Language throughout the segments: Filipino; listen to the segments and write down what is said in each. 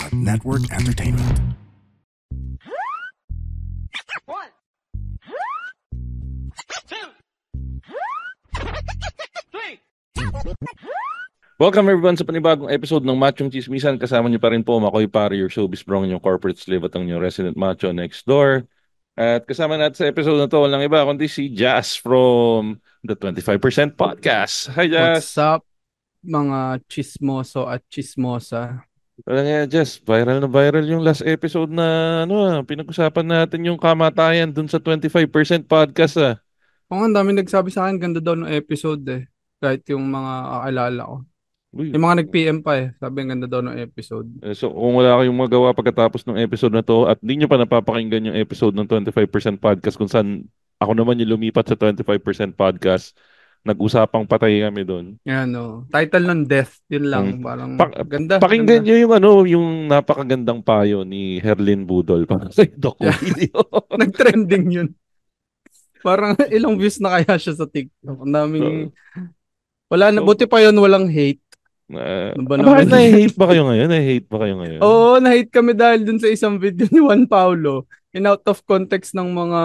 Network Entertainment. One, two, three. Welcome everyone sa panibagong episode ng Machong Chismisan. Kasama niyo pa rin po Makoy Pare, your showbiz bro, yung corporate slave at ang inyong resident macho next door. At kasama natin sa episode na to, walang iba kundi si Jazz from the 25% Podcast. Hi What's Jazz! up, mga chismoso at chismosa? Wala nga Jazz, viral na viral yung last episode na pinag-usapan natin yung kamatayan dun sa 25% Podcast Oo, ang dami nagsabi sa akin, ganda daw ng episode eh. Kahit yung mga kakilala ko. Uy. Yung mga nag-PM pa eh, sabi ang ganda daw ng episode. So kung wala kayong magawa pagkatapos ng episode na to at di nyo pa napapakinggan yung episode ng 25% Podcast kung saan ako naman yung lumipat sa 25% Podcast, nag-usapang patay kami doon. Yan o. Title ng Death, yun lang. Parang ganda. Pakinggan ganda. nyo yung napakagandang payo ni Herlin Budol para sa Doco video. Nag-trending yun. Parang ilang views na kaya siya sa TikTok. Ang daming... Wala na, buti pa yun, walang hate. Bakit na-hate ba kayo ngayon? Na-hate ba kayo ngayon? Oo, na-hate kami dahil dun sa isang video ni Juan Paulo. In out of context ng mga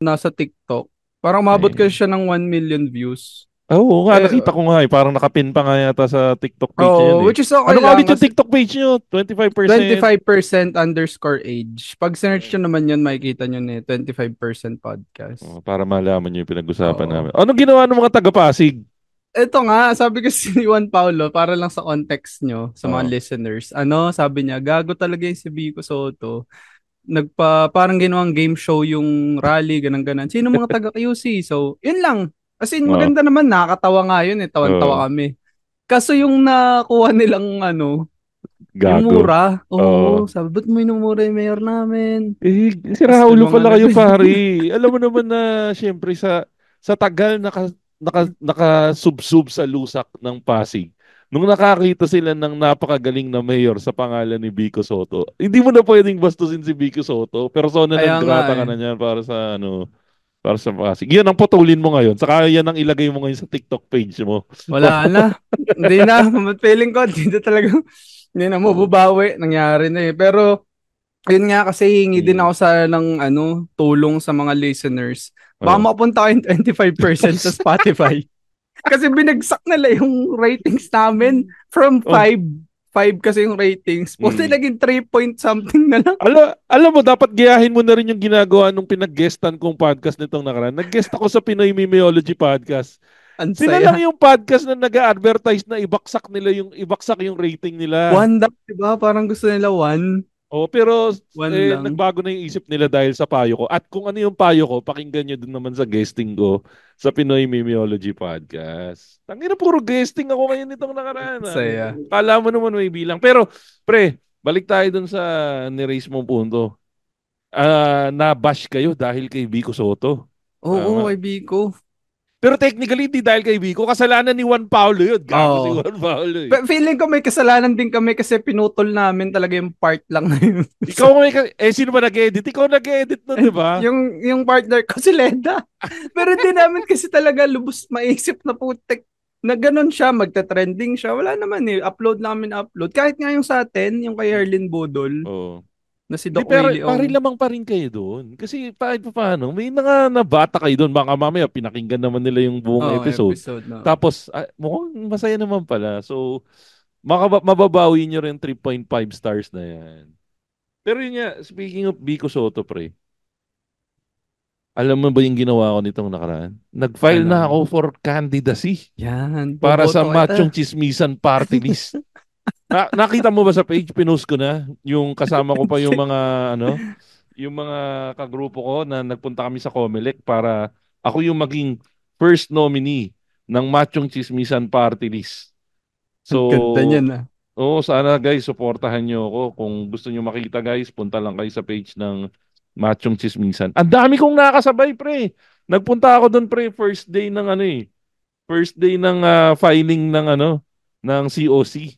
nasa TikTok. Parang mabot kasi siya ng 1 million views. Oo nga, nakita ko nga Parang nakapin pa nga yata sa TikTok page niya. Which is okay ano lang. Ano ulit yung TikTok page nyo? 25%? 25%_age. Pag search nyo naman yun, makikita nyo na 25% podcast. Para malaman nyo yung pinag-usapan namin. Anong ginawa ng mga taga-Pasig? Ito nga, sabi kasi ni Juan Paulo, para lang sa context nyo, sa mga listeners, sabi niya, gago talaga yung si Vico Soto. Parang ginawang game show yung rally, ganun-ganan. Sino mga taga-QC? So, yun lang. As in, maganda naman, nakakatawa nga yun, tawan-tawa kami. Kaso yung nakuha nilang, gago. yung mura. Sabi, ba't mo inumura yung mayor namin? Si Raulo pala kayo, pare. Alam mo naman na, syempre, sa tagal nakasubsub sa lusak ng Pasig. Nung nakakita sila ng napakagaling na mayor sa pangalan ni Vico Soto, hindi mo na pwedeng bastusin si Vico Soto. Persona non grata ka na niyan para sa Pasig. Yan ang putulin mo ngayon. Saka yan ang ilagay mo ngayon sa TikTok page mo. Wala na. Hindi na. Feeling ko, hindi na mabubawi. Nangyari na eh. Pero, yun nga kasi hingi din ako ng tulong sa mga listeners. Baka mapunta kayong 25% sa Spotify. Kasi binagsak nila yung ratings namin from 5. 5 kasi yung ratings. Puti naging 3 point something na lang. Alam mo, dapat gayahin mo na rin yung ginagawa nung pinag-guestan kong podcast nitong nakaraan. Nag-guest ako sa Pinoy Mimeology Podcast. Sila lang yung podcast na nag-advertise na ibaksak yung rating nila. 1 daw, diba? Parang gusto nila 1. Pero nagbago na yung isip nila dahil sa payo ko. At kung ano yung payo ko, pakinggan nyo dun naman sa guesting ko sa Pinoy Mimeology Podcast. Tangina, puro guesting ako ngayon nitong nakaraan. Saya. Kala mo naman may bilang. Pero, pre, balik tayo dun sa ni-raise mong punto. Na-bash kayo dahil kay Vico Soto. Oo, kay Vico. Pero technically, hindi dahil kay Vico. Kasalanan ni Juan Paulo yun. Gago si Juan Paulo eh. Feeling ko may kasalanan din kami kasi pinutol namin talaga yung part lang na yun. Ikaw sino ba nag-edit? Ikaw nag-edit nun, di ba? yung partner ko si Leda. Pero di namin kasi talaga lubos maisip na putek na ganun siya, magta-trending siya. Wala naman eh. Upload namin. Kahit nga yung sa atin, yung kay Herlin Budol. Oo. Na si Doc Pero Willie pare lamang pa rin kayo doon. Kasi paano, may nabata kayo doon. Baka mamaya pinakinggan naman nila yung buong episode. Tapos mukhang masaya naman pala. So mababawi nyo rin 3.5 stars na yan. Pero yun nga, speaking of Vico Soto, pre. Alam mo ba yung ginawa ko nitong nakaraan? Nag-file na ako for candidacy. Yan. Para sa Machong Chismisan Party List. Nakita mo ba sa page, pinost ko na yung kasama ko pa yung mga yung mga kagrupo ko na nagpunta kami sa Comelec para ako yung maging first nominee ng Machong Chismisan Party List. So, ganda niyan sana guys, suportahan nyo ako. Kung gusto nyo makita guys, punta lang kayo sa page ng Machong Chismisan. Ang dami kong nakasabay, pre. Nagpunta ako doon, pre, first day ng First day ng filing ng COC.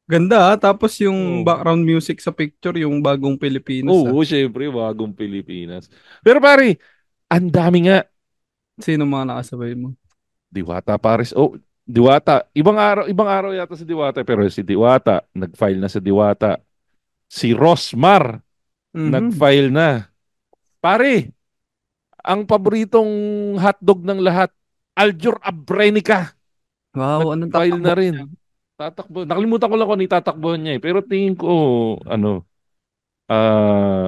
Ganda tapos yung background music sa picture, yung Bagong Pilipinas. Oo, syempre, Bagong Pilipinas. Pero pare, ang dami nga. Sino mga nakasabay mo? Diwata Paris. Diwata. Ibang araw yata si Diwata, pero si Diwata, nag-file na sa Diwata. Si Rosmar, Mhm. nag-file na. Pare, ang paboritong hotdog ng lahat, Aljur Abrenica, Wow, anong nag-file tatakbo na niya? rin. Tatakbo. Nakalimutan ko lang kung ano yung tatakbuhan niya eh. Pero tingin ko, ano,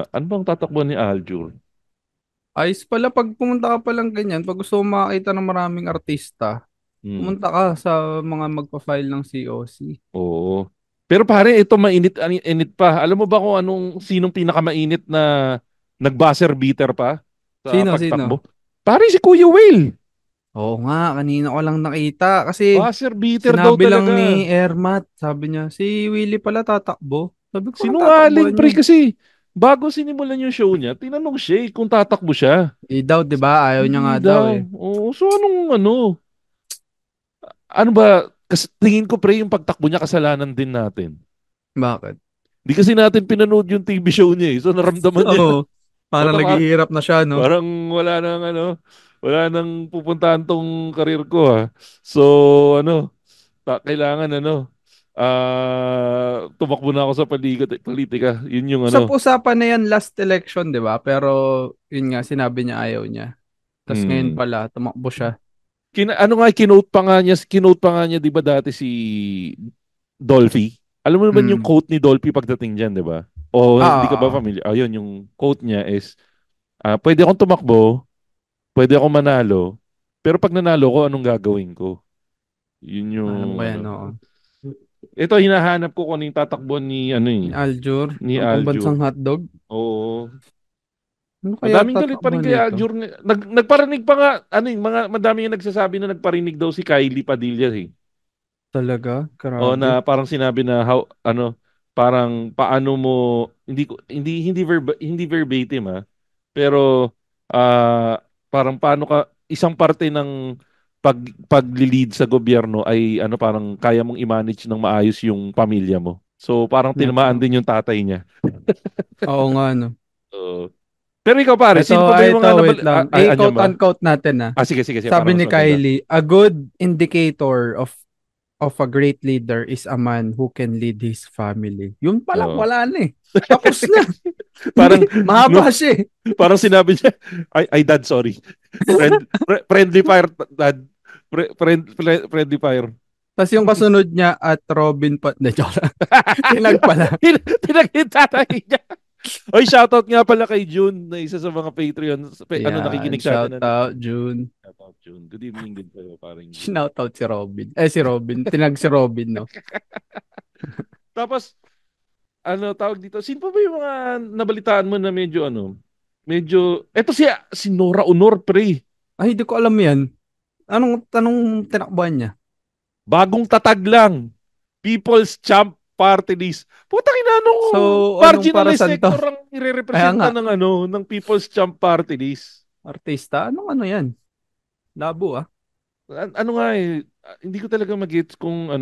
ano bang tatakbuhan ni Aljur? Ayos pala pag pumunta ka pa lang ganyan, pag gusto mo makakita ng maraming artista, Hmm. pumunta ka sa mga magpa-file ng COC. Oo. Pero pare, ito mainit pa. Alam mo ba kung sinong pinakamainit na nag-buzzer beater pa sa Sino? pagtakbo? Pare, si Kuya Will. Oo nga, kanina ko lang nakita kasi Buzzer beater daw sinabi lang talaga. ni Ermat, sabi niya, si Willie pala tatakbo. Sabi ko, anong Sinungaling tatakbuhan pre yun? kasi bago sinimulan yung show niya, tinanong siya kung tatakbo siya. Eh daw, di ba? Ayaw niya nga Hindi daw daw. eh. Oo, so ano ba, kasi tingin ko pre yung pagtakbo niya kasalanan din natin. Bakit? Di kasi natin pinanood yung TV show niya eh. So naramdaman niya. Oo. Parang Baka naghihirap na siya, no? parang wala nang pupuntahan tong karir ko ha. So ano, kailangan tumakbo na ako sa politika. Yun yung Usap-usapan na yan last election, di ba? Pero, yun nga, sinabi niya ayaw niya. Tapos ngayon hmm. pala, tumakbo siya. Kinote pa nga niya 'di ba dati si Dolphy? Alam mo naman yung Mm. quote ni Dolphy pagdating diyan, 'di ba? O hindi ka ba Ah, familiar? Ayun, yung quote niya is pwede akong tumakbo, pwede akong manalo, pero pag nanalo ko, anong gagawin ko? Yun alam yung ko yan, oo. Ito hinahanap ko kung ano yung tatakbo ni Ni Aljur, ni ang Aljur. pambansang hotdog. Oo. Ano kaya Madaming galit pa rin tatakbuhan kay nito? Aljur. Nagparinig pa nga, madami yung nagsasabi na nagparinig daw si Kylie Padilla eh. Talaga? O Grabe. na parang sinabi na parang paano mo hindi verbatim pero parang paano ka isang parte ng paglilid sa gobyerno ay parang kaya mong i-manage ng maayos yung pamilya mo. So parang tinamaan Nako. din yung tatay niya. Oo nga, no. Oo. Pero ikaw pare, Ito, sino pa ba yung ito, mga wait lang. anyan ba? Quote-unquote natin, ah. Sige, sige, sige, para Sabi mas ni maganda. Kylie, a good indicator of a great leader is a man who can lead his family. Yun pa lang, Oo. wala na eh. Tapos na. Parang Hindi, no, mahaba siya eh. parang sinabi niya, ay dad, sorry. Friendly fire, dad. Friendly fire. Tapos yung kasunod niya at Robin pa. Hindi, joke lang. Tinag pala. Pinakita tayo niya. Oy, shoutout nga pala kay June na isa sa mga Patreon. Yan, Nakikinig sa shout atin. out, June. Shoutout, June. Good evening din sa'yo, parang June. Shout out si Robin. Eh, si Robin. Tinag si Robin, no? Tapos, tawag dito, sino pa ba yung mga nabalitaan mo na eto si Nora Honor, pre. Ay, hindi ko alam yan. Anong tinakbuhan niya? Bagong tatag lang. People's Champ Party List. Putang ina, So, anong para marginalized saan to? sector ang Kaya nga, irerepresenta ng People's Champ Party List. artista? Anong ano yan? Labo, ah. Ano nga hindi ko talaga magets kung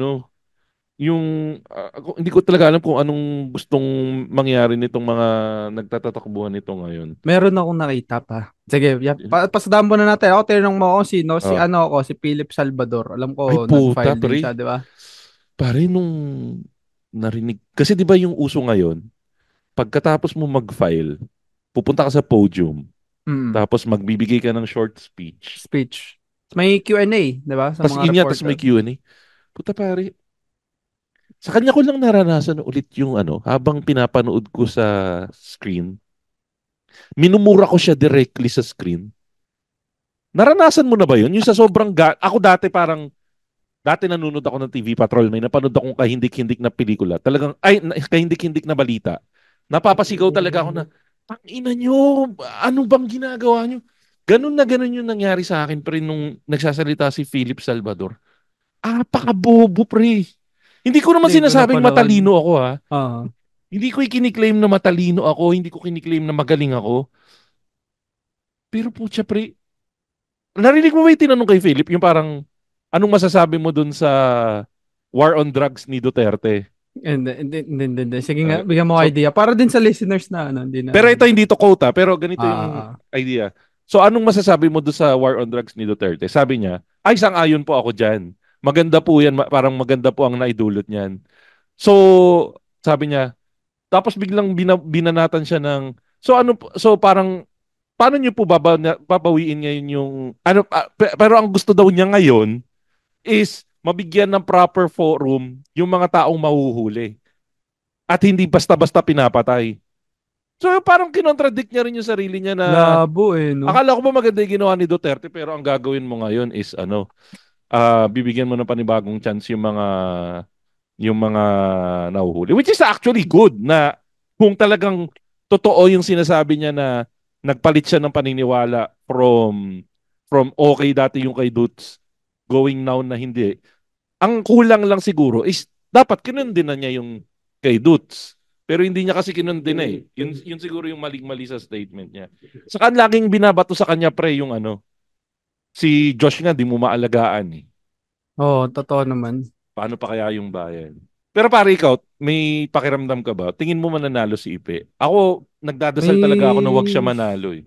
hindi ko talaga alam kung anong gustong mangyari nitong mga nagtatatakbuhan nito ngayon. Meron akong nakita pa. Sige, pasadaan mo na natin. Ako, tinanong mo ako sino. Ah. Si Philip Salvador. Alam Ay ko, puta, nag-file din pre. siya, di ba? Pare nung narinig. Kasi di ba yung uso ngayon, pagkatapos mo mag-file, pupunta ka sa podium, Mm. tapos magbibigay ka ng short speech. Speech. May Q&A, di ba? Sa Tapos mga yun nga, tapos may reporter. Q&A. Puta pare, sa kanya ko lang naranasan ulit yung habang pinapanood ko sa screen, minumura ko siya directly sa screen. Naranasan mo na ba yun? Yung sa sobrang ako dati nanonood ako ng TV Patrol, may napanood akong kahindik-hindik na pelikula. Talagang, kahindik-hindik na balita. Napapasigaw talaga ako na, ang ina nyo, ano bang ginagawa nyo? Ganun na ganun yung nangyari sa akin, pre, nung nagsasalita si Philip Salvador. Pakabobo, pre. Hindi ko naman Hindi ko sinasabing napanood. matalino ako, ha. Ah. Hindi ko ikiniklaim na matalino ako, hindi ko kiniklaim na magaling ako. Pero putya, pre, narinig mo ba yung tinanong kay Philip? Yung parang, anong masasabi mo dun sa war on drugs ni Duterte? Hindi. Sige nga, Uh, bigyan mo so, idea. Para din sa listeners na, hindi na, pero ito hindi to quote pero ganito yung ah. idea. So anong masasabi mo doon sa war on drugs ni Duterte? Sabi niya, ay sang-ayon po ako diyan. Maganda po yan, parang maganda po ang naidulot niyan. So, sabi niya, Tapos biglang binanatan siya ng so parang paano niyo po babawiin ngayon yung pero ang gusto daw niya ngayon is mabigyan ng proper forum yung mga taong mahuhuli at hindi basta-basta pinapatay. So parang kinontradict niya rin yung sarili niya na Labo eh, no? akala ko ba maganda yung ginawa ni Duterte pero ang gagawin mo ngayon is bibigyan mo ng panibagong chance yung mga nahuhuli. Which is actually good na kung talagang totoo yung sinasabi niya na nagpalit siya ng paniniwala from okay dati yung kay Dutz going now na hindi. Ang kulang lang siguro is dapat kinundin na niya yung kay Dutz. Pero hindi niya kasi kinundin na eh. Yun siguro yung maling-mali sa statement niya. Saka laging binabato sa kanya pre yung si Josh nga di mo maalagaan eh. Oo, totoo naman. Paano pa kaya yung bayan? Pero pare ikaw, may pakiramdam ka ba? Tingin mo mananalo si Ipe? Ako, nagdadasal talaga ako na wag siya May... manalo eh.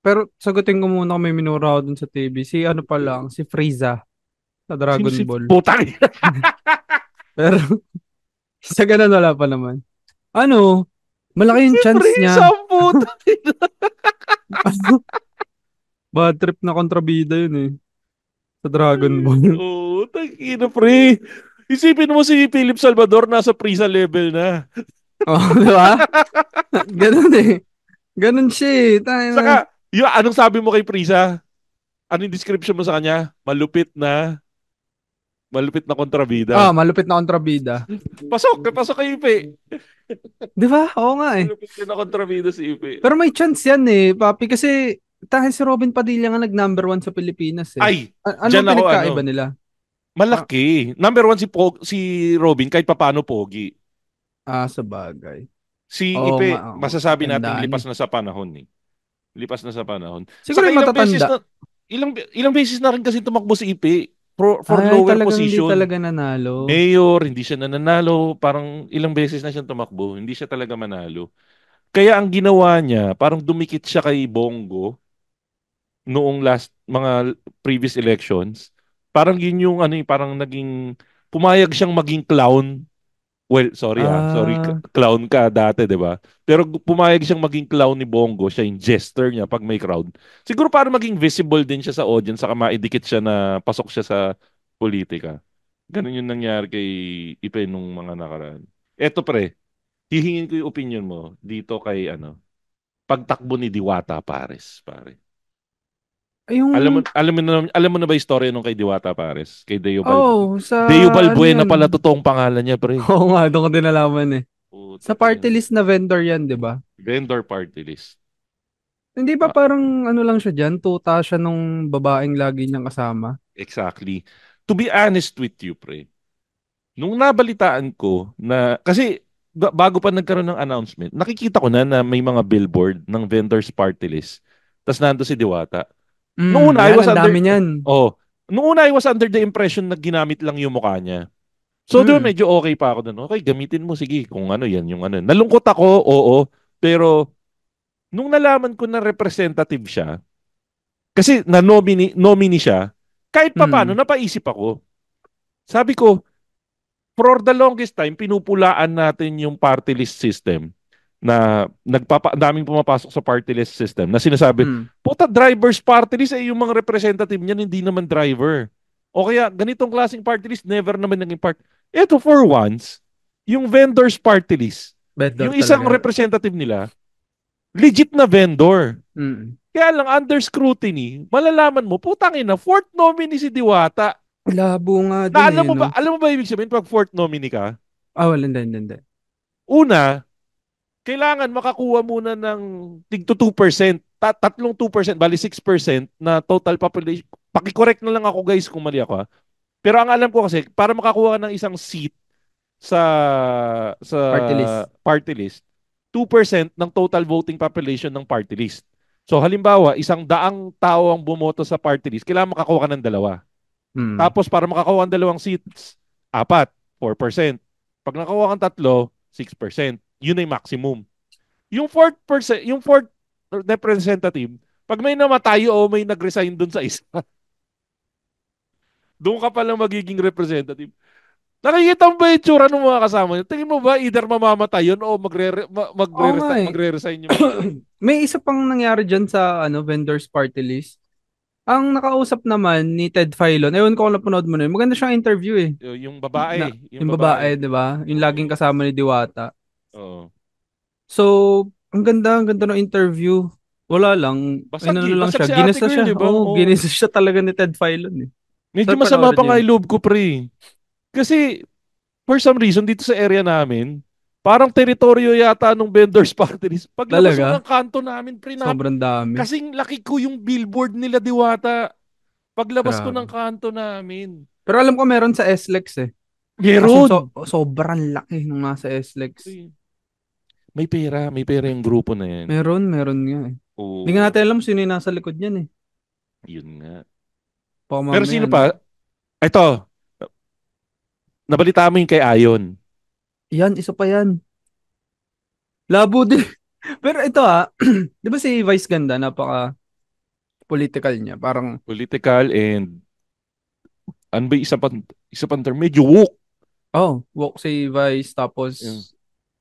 Pero sagutin ko muna kung may minura ako dun sa TV. Si ano pa lang, si Frieza sa Sino Dragon si Ball. putang? Pero sa ganun wala pa naman. Ano, malaki Si yung chance Prince niya. ang puta. Bad trip na kontrabida yun eh. Sa Dragon Ball. Oo, tangina pre. Isipin mo si Philip Salvador nasa Prisa level na. Oh, di ba? Ganun eh. Ganun siya eh. Tayo na. Saka, anong sabi mo kay Prisa? Anong description mo sa kanya? Malupit na kontrabida. Malupit na kontrabida. Pasok kay Ipe. Di ba? Oo nga eh. Malupit din na kontrabida si Ipe. Pero may chance yan eh, papi. Kasi dahil si Robin Padilla nga nag-number 1 sa Pilipinas eh. Ay, Ano dyan ang ako pinagkaiba nila? malaki. Number one si Robin kahit papaano pogi. Sa bagay. Si Oo nga, Ipe, oo. masasabi nating Tandaan eh. lipas na sa panahon eh. Lipas na sa panahon. Siguro Saka yung matatanda. ilang beses na rin kasi tumakbo si Ipe for Ay, lower talagang hindi position. talaga nanalo. Mayor, hindi siya nananalo. Parang ilang beses na siyang tumakbo. Hindi siya talaga manalo. Kaya ang ginawa niya, parang dumikit siya kay Bongo noong last mga previous elections. Parang yun yung parang naging pumayag siyang maging clown. Well, sorry sorry Ah, clown ka dati, 'di ba? Pero pumayag siyang maging clown ni Bongo, siya yung jester niya pag may crowd. Siguro para maging visible din siya sa audience saka maidikit siya na pasok siya sa politika. Ganun yung nangyari kay Ipe nung mga nakaraan. Eto pre, hihingin ko yung opinion mo dito kay pagtakbo ni Diwata Pares, pare. Alam mo, yung, alam mo na ba yung story nung kay Diwata Pares? Kay Deo sa, Deo ano Balbuena yun? pala totoong pangalan niya, pre. Oo nga, doon ko din nalaman eh. Sa Puta party yun. list na vendor yan, di ba? Vendor party list. Hindi ba Ah, parang ano lang siya dyan? Tuta siya nung babaeng lagi niyang kasama? exactly. To be honest with you, pre, nung nabalitaan ko na, kasi bago pa nagkaroon ng announcement, nakikita ko na may mga billboard ng vendors party list. Tapos nando si Diwata. Noong una, I Yan, was ang under, dami niyan. oh, noong una, I was under the impression na ginamit lang yung mukha niya. So, doon Mm, medyo okay pa ako doon. Okay, gamitin mo, sige, kung ano yan, yung ano. Nalungkot ako, oo, pero nung nalaman ko na representative siya, kasi nominee siya, kahit pa paano, mm, napaisip ako. Sabi ko, for the longest time, pinupulaan natin yung party list system na daming pumapasok sa party list system na sinasabi, mm. puta, driver's party list, eh, yung mga representative niyan, hindi naman driver. O kaya, ganitong klaseng party list, never naman naging part. Ito, for once, yung vendor's party list, Vendor yung isang talaga. representative nila, legit na vendor. Mm. Kaya lang, under scrutiny, malalaman mo, putang ina, fourth nominee si Diwata. Labo nga Na dun eh, no? alam mo ba ibig sabihin pag fourth nominee ka? Wala, hindi, hindi, hindi. Una, kailangan makakuha muna ng tig to 2%, tatlong 2%, bali 6% na total population. Paki-correct na lang ako guys kung mali ako ha. Pero ang alam ko kasi, para makakuha ka ng isang seat sa sa Party list. party list, 2% ng total voting population ng party list. So halimbawa, 100 tao ang bumoto sa party list, kailangan makakuha ka ng dalawa. Mm. Tapos para makakuha ng dalawang seats, apat, 4%. Pag nakakuha kang tatlo, 6%. Yun ay maximum. Yung fourth representative, pag may namatay o may nag-resign dun sa isa, doon ka palang magiging representative. Nakikita mo ba yung tsura ng mga kasama niyo? Tingin mo ba either mamamatay yun o Oo nga eh. magre-resign yung mga yun? May isa pang nangyari dyan sa vendors party list. Ang nakausap naman ni Ted Filon, ewan ko kung napanood mo na yun, maganda siyang interview eh. Yung Na, babae, yung yung babae, babae. di ba? Yung laging Oo. kasama ni Diwata. Oo. So, ang ganda ng interview. Wala lang, Basag ano lang basag siya, si Ate ginisa Girl, siya. di ba? Oo, Oo. ginisa siya talaga ni Ted Filon eh. Medyo Sarap masama pa panoorin nga yun. yung loob ko, pre. Kasi, for some reason, dito sa area namin, parang teritoryo yata nung vendors party list. Paglabas ko ng Talaga, kanto namin, pre, sobrang dami. kasing laki ko yung billboard nila Diwata. Paglabas ko ng Grabe. kanto namin. Pero alam ko meron sa SLEX eh. Kaso Meron. sobrang laki nung nasa SLEX. Pre, may pera yung grupo na yan. Meron nga eh. Hindi nga Oo, natin alam sino yung nasa likod niyan eh. yun nga. Baka Pero mamaya, sino pa? Ito, nabalita mo yung kay Ayon. yan, isa pa yan. Labo din. Pero ito di ba si Vice Ganda, napaka political niya. Parang, Political and ano ba yung isa pang term? Medyo woke. woke si Vice, tapos, Yun.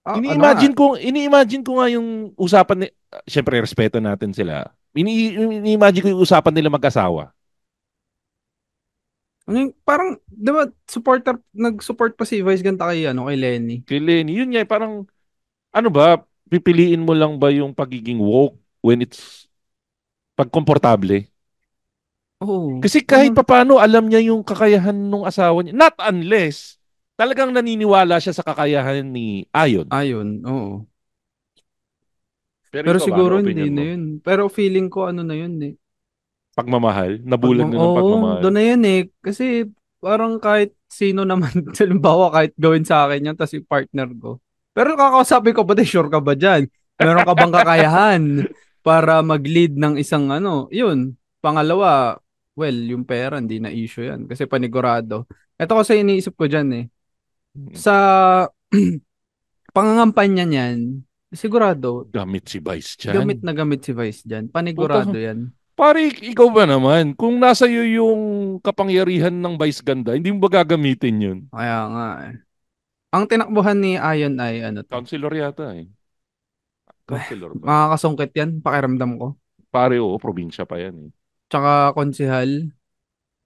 ano nga, Ini-imagine ko nga yung usapan ni, syempre respeto natin sila. Ini-imagine ko yung usapan nila mag-asawa. parang, di ba, nag-support pa si Vice Ganda kay Lenny. Kay Lenny, yun nga, parang, ano ba, pipiliin mo lang ba yung pagiging woke when it's pagkomportable? Oo, Kasi kahit parang, papano alam niya yung kakayahan ng asawa niya. Not unless talagang naniniwala siya sa kakayahan ni Ayon. ayun, oo. Pero Pero ikaw, ano siguro opinion hindi na mo? yun. Pero feeling ko ano na yun eh. Pagmamahal? Nabulag na ng Oo, pagmamahal. doon na yan eh. Kasi parang kahit sino naman, halimbawa kahit gawin sa akin yan, tapos yung partner ko. Pero kakausapin ko ba, sure ka ba dyan? Meron ka bang kakayahan para mag-lead ng isang yun. Pangalawa, well, yung pera, hindi na issue yan. Kasi panigurado. Ito kasi iniisip ko dyan eh. Mm. Sa pangangampanya niyan, sigurado, Gamit si Vice dyan. gamit na gamit si Vice dyan. Puta, Panigurado yan. pare, ikaw ba naman? Kung nasa iyo yung kapangyarihan ng Vice ganda, hindi mo ba gagamitin yun? Kaya nga eh. Ang tinakbuhan ni Ayon ay ano to? Counselor yata eh. Counselor ba? Makakasungkit yan, pakiramdam ko. Pare, oo, probinsya pa yan eh. Tsaka konsehal.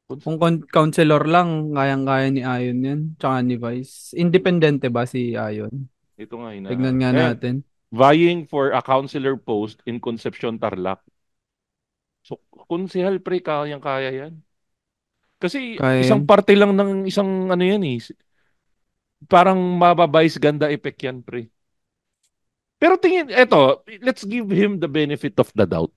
Cons- Kung counselor lang, kayang-kaya ni Ayon yan. Tsaka ni Vice. Independente ba si Ayon? Ito nga, Tignan nga ayan, natin. vying for a counselor post in Concepcion, Tarlac. So, konsehal pre, kayang-kaya yan. Kasi Kaya isang yan. parte lang ng isang ano yan eh. Parang mababayis ganda effect yan pre. Pero let's give him the benefit of the doubt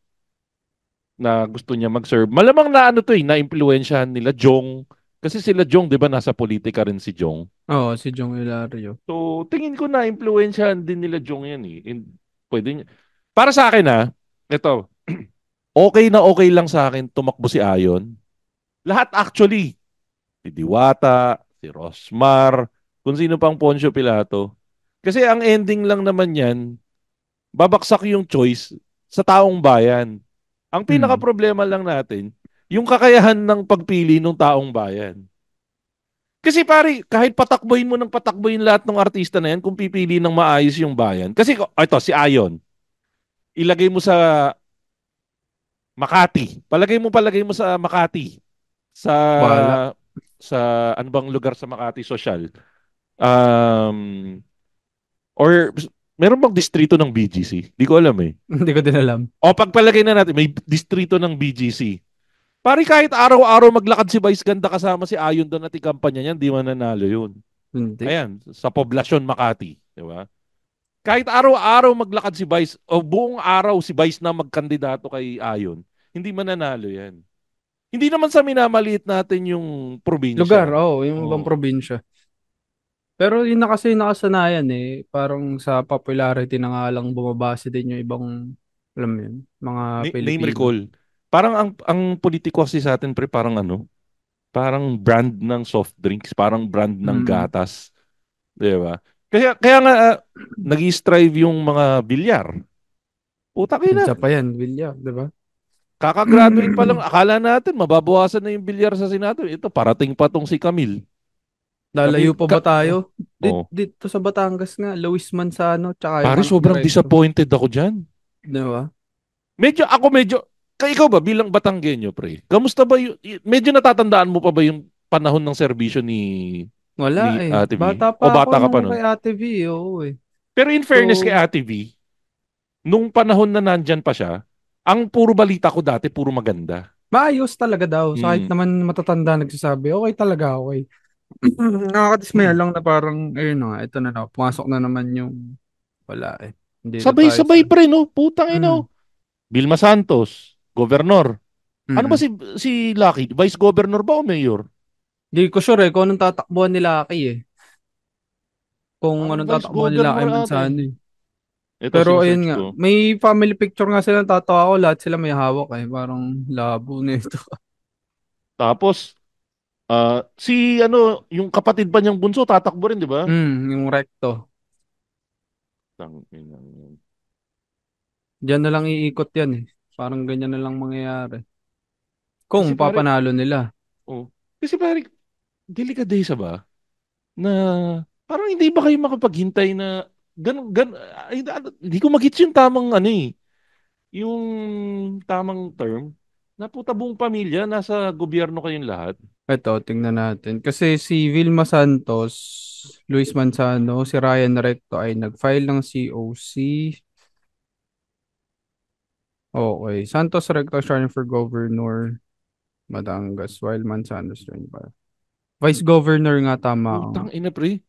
na gusto niya mag-serve. Malamang na ano to eh, na-impluwensyahan nila Jong. Kasi sila Jong, di ba, nasa politika rin si Jong. Oo, si Jong Hilario. So, tingin ko na-impluwensyahan din nila Jong yan eh. Pwede niya. Para sa akin ito, okay lang sa akin tumakbo si Ayon. Lahat actually. Si Diwata, si Rosmar, kung sino pang Poncio Pilato. Kasi ang ending lang naman yan, babaksak yung choice sa taong bayan. Ang Hmm. pinaka-problema lang natin, yung kakayahan ng pagpili ng taong bayan. Kasi pare, kahit patakboyin mo ng patakboyin lahat ng artista na yan, kung pipili ng maayos yung bayan. Kasi ito, si Ayon, ilagay mo sa Makati. Palagay mo sa Makati. Sa Bahala. sa ano bang lugar sa Makati social? Um, or meron bang distrito ng BGC? Di ko alam eh. Hindi ko din alam. O pagpalagay na natin, may distrito ng BGC. Pari kahit araw-araw maglakad si Vice Ganda kasama si Ayon doon at ikampanya niyan, di mananalo yun. Hindi. Ayan, sa poblasyon Makati. Di ba? Kahit araw-araw maglakad si Vice, o buong araw si Vice na magkandidato kay Ayon, hindi mananalo yan. Hindi naman sa minamaliit natin yung Lugar, probinsya. yung ibang Oo. probinsya. Pero yun na kasi yung nakasanayan eh. Parang sa popularity na nga lang bumabase din yung ibang, alam mo yun, mga Name Pilipino. recall. Parang ang politiko kasi sa atin pre parang ano, parang brand ng soft drinks, parang brand ng Mm. gatas, 'di ba? Kaya nga nag-strive yung mga bilyar. Putak ina. Isa pa yan, Villar, di ba? Kakagraduate pa lang, akala natin mababawasan na yung bilyar sa Senado. Ito parating pa tong si Camille. Lalayo Kami, pa ba tayo? oh. Dito sa Batangas nga, Luis Manzano, tsaka yung Pare, anak ni sobrang Recto. disappointed ako dyan. Di ba? Medyo, ikaw ba bilang Batanggenyo, pre? Kamusta ba medyo natatandaan mo pa ba yung panahon ng serbisyo Wala ni eh. Ate V? Bata pa O ako bata ka pa nung nun? kay Ate V, oo eh. Pero in So, fairness kay Ate V, nung panahon na nandyan pa siya, ang puro balita ko dati, puro maganda. maayos talaga daw. So, kahit Mm. naman matatanda nagsasabi, okay talaga, okay. Nakakatismaya lang na parang, ayun na nga, ito na na, pumasok na naman yung, wala eh. Hindi na tayo Sabay-sabay sa, pre, no? Putang ina, mm, no? Vilma Santos, Governor. Ano ba mm. si Lucky? Vice Governor ba o Mayor? Di ko sure eh, kung anong tatakbuhan nila Aki eh. Kung Parang anong Vice tatakbuhan nila Governor kay ata eh. Manzano eh. Ito, Pero ayun sinesearch nga, ko. may family picture nga sila tatawa ko, lahat sila may hawak eh. Parang labo nito. Tapos, yung kapatid pa niyang bunso, tatakbo rin, di ba? Yung recto. Tangina yan. Diyan na lang iikot yan eh. Parang ganyan na lang mangyayari. Kung Kasi pare, papanalo nila. oh, kasi pare, delikadesa ba? Na parang hindi ba kayo makapaghintay na hindi ko magits yung tamang ano eh, yung tamang term na puta buong pamilya nasa gobyerno kayong lahat. Ito, tingnan natin. Kasi si Vilma Santos, Luis Manzano, si Ryan Recto ay nag-file ng COC. Okay. Santos Recto is running for governor, Batangas, while Manzano is running para. Vice governor nga, tama ka nga. Putang ina pre.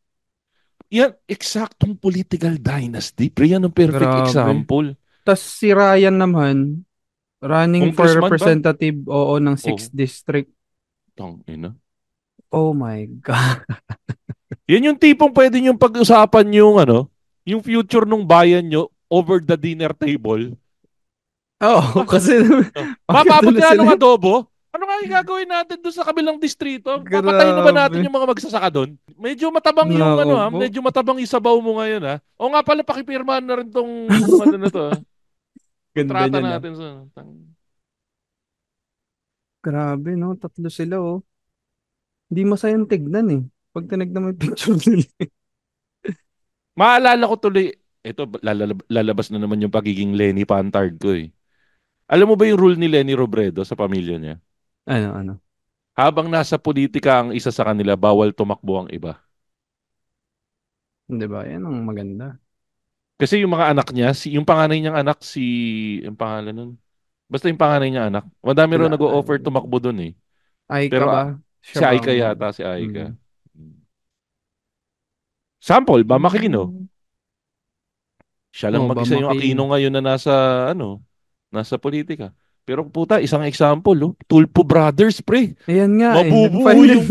Yan, eksaktong political dynasty. Pre, yan ang perfect Grabe. example. Tas si Ryan naman, running for Congressman ba? representative, oo, ng Oh, 6th District. tang ina. Oh my God. Yan yung tipong pwede niyong pag-usapan yung future ng bayan nyo over the dinner table. Oo, Ah, kasi maganda mapabot na nga sila. nung adobo. Ano nga yung gagawin natin doon sa kabilang distrito? Papatayin na ba natin Grabe. yung mga magsasaka doon? Medyo matabang yung Nako po. medyo matabang yung sabaw mo ngayon ha. O nga pala pakipirmahan na rin tong ano na to ha. Ganda Kontrata niya na. natin sa Grabe, no? Tatlo sila, oh. Hindi masayang tignan, eh. Pag tinignan mo yung picture nila. Maalala ko tuloy, ito lalabas na naman yung pagiging Lenny Pantard ko eh. Alam mo ba yung rule ni Lenny Robredo sa pamilya niya? Ano, ano? Habang nasa politika ang isa sa kanila, bawal tumakbo ang iba. Di ba? Yan ang maganda. Kasi yung mga anak niya, yung panganay niyang anak, yung pangalan nun. Basta yung panganay niya anak. Madami raw Sila, nag-o-offer tumakbo dun eh. Aika Pero ba? si Siya Aika bang... yata, si Aika. Mm. Sample, ba Makino? Mm. Siya lang Oh, ba mag-isa yung Makino. Aquino ngayon na nasa politika. Pero puta, isang example, oh. Tulpo Brothers, pre. Ayan nga, eh. Mabubuo Nag-file na. yung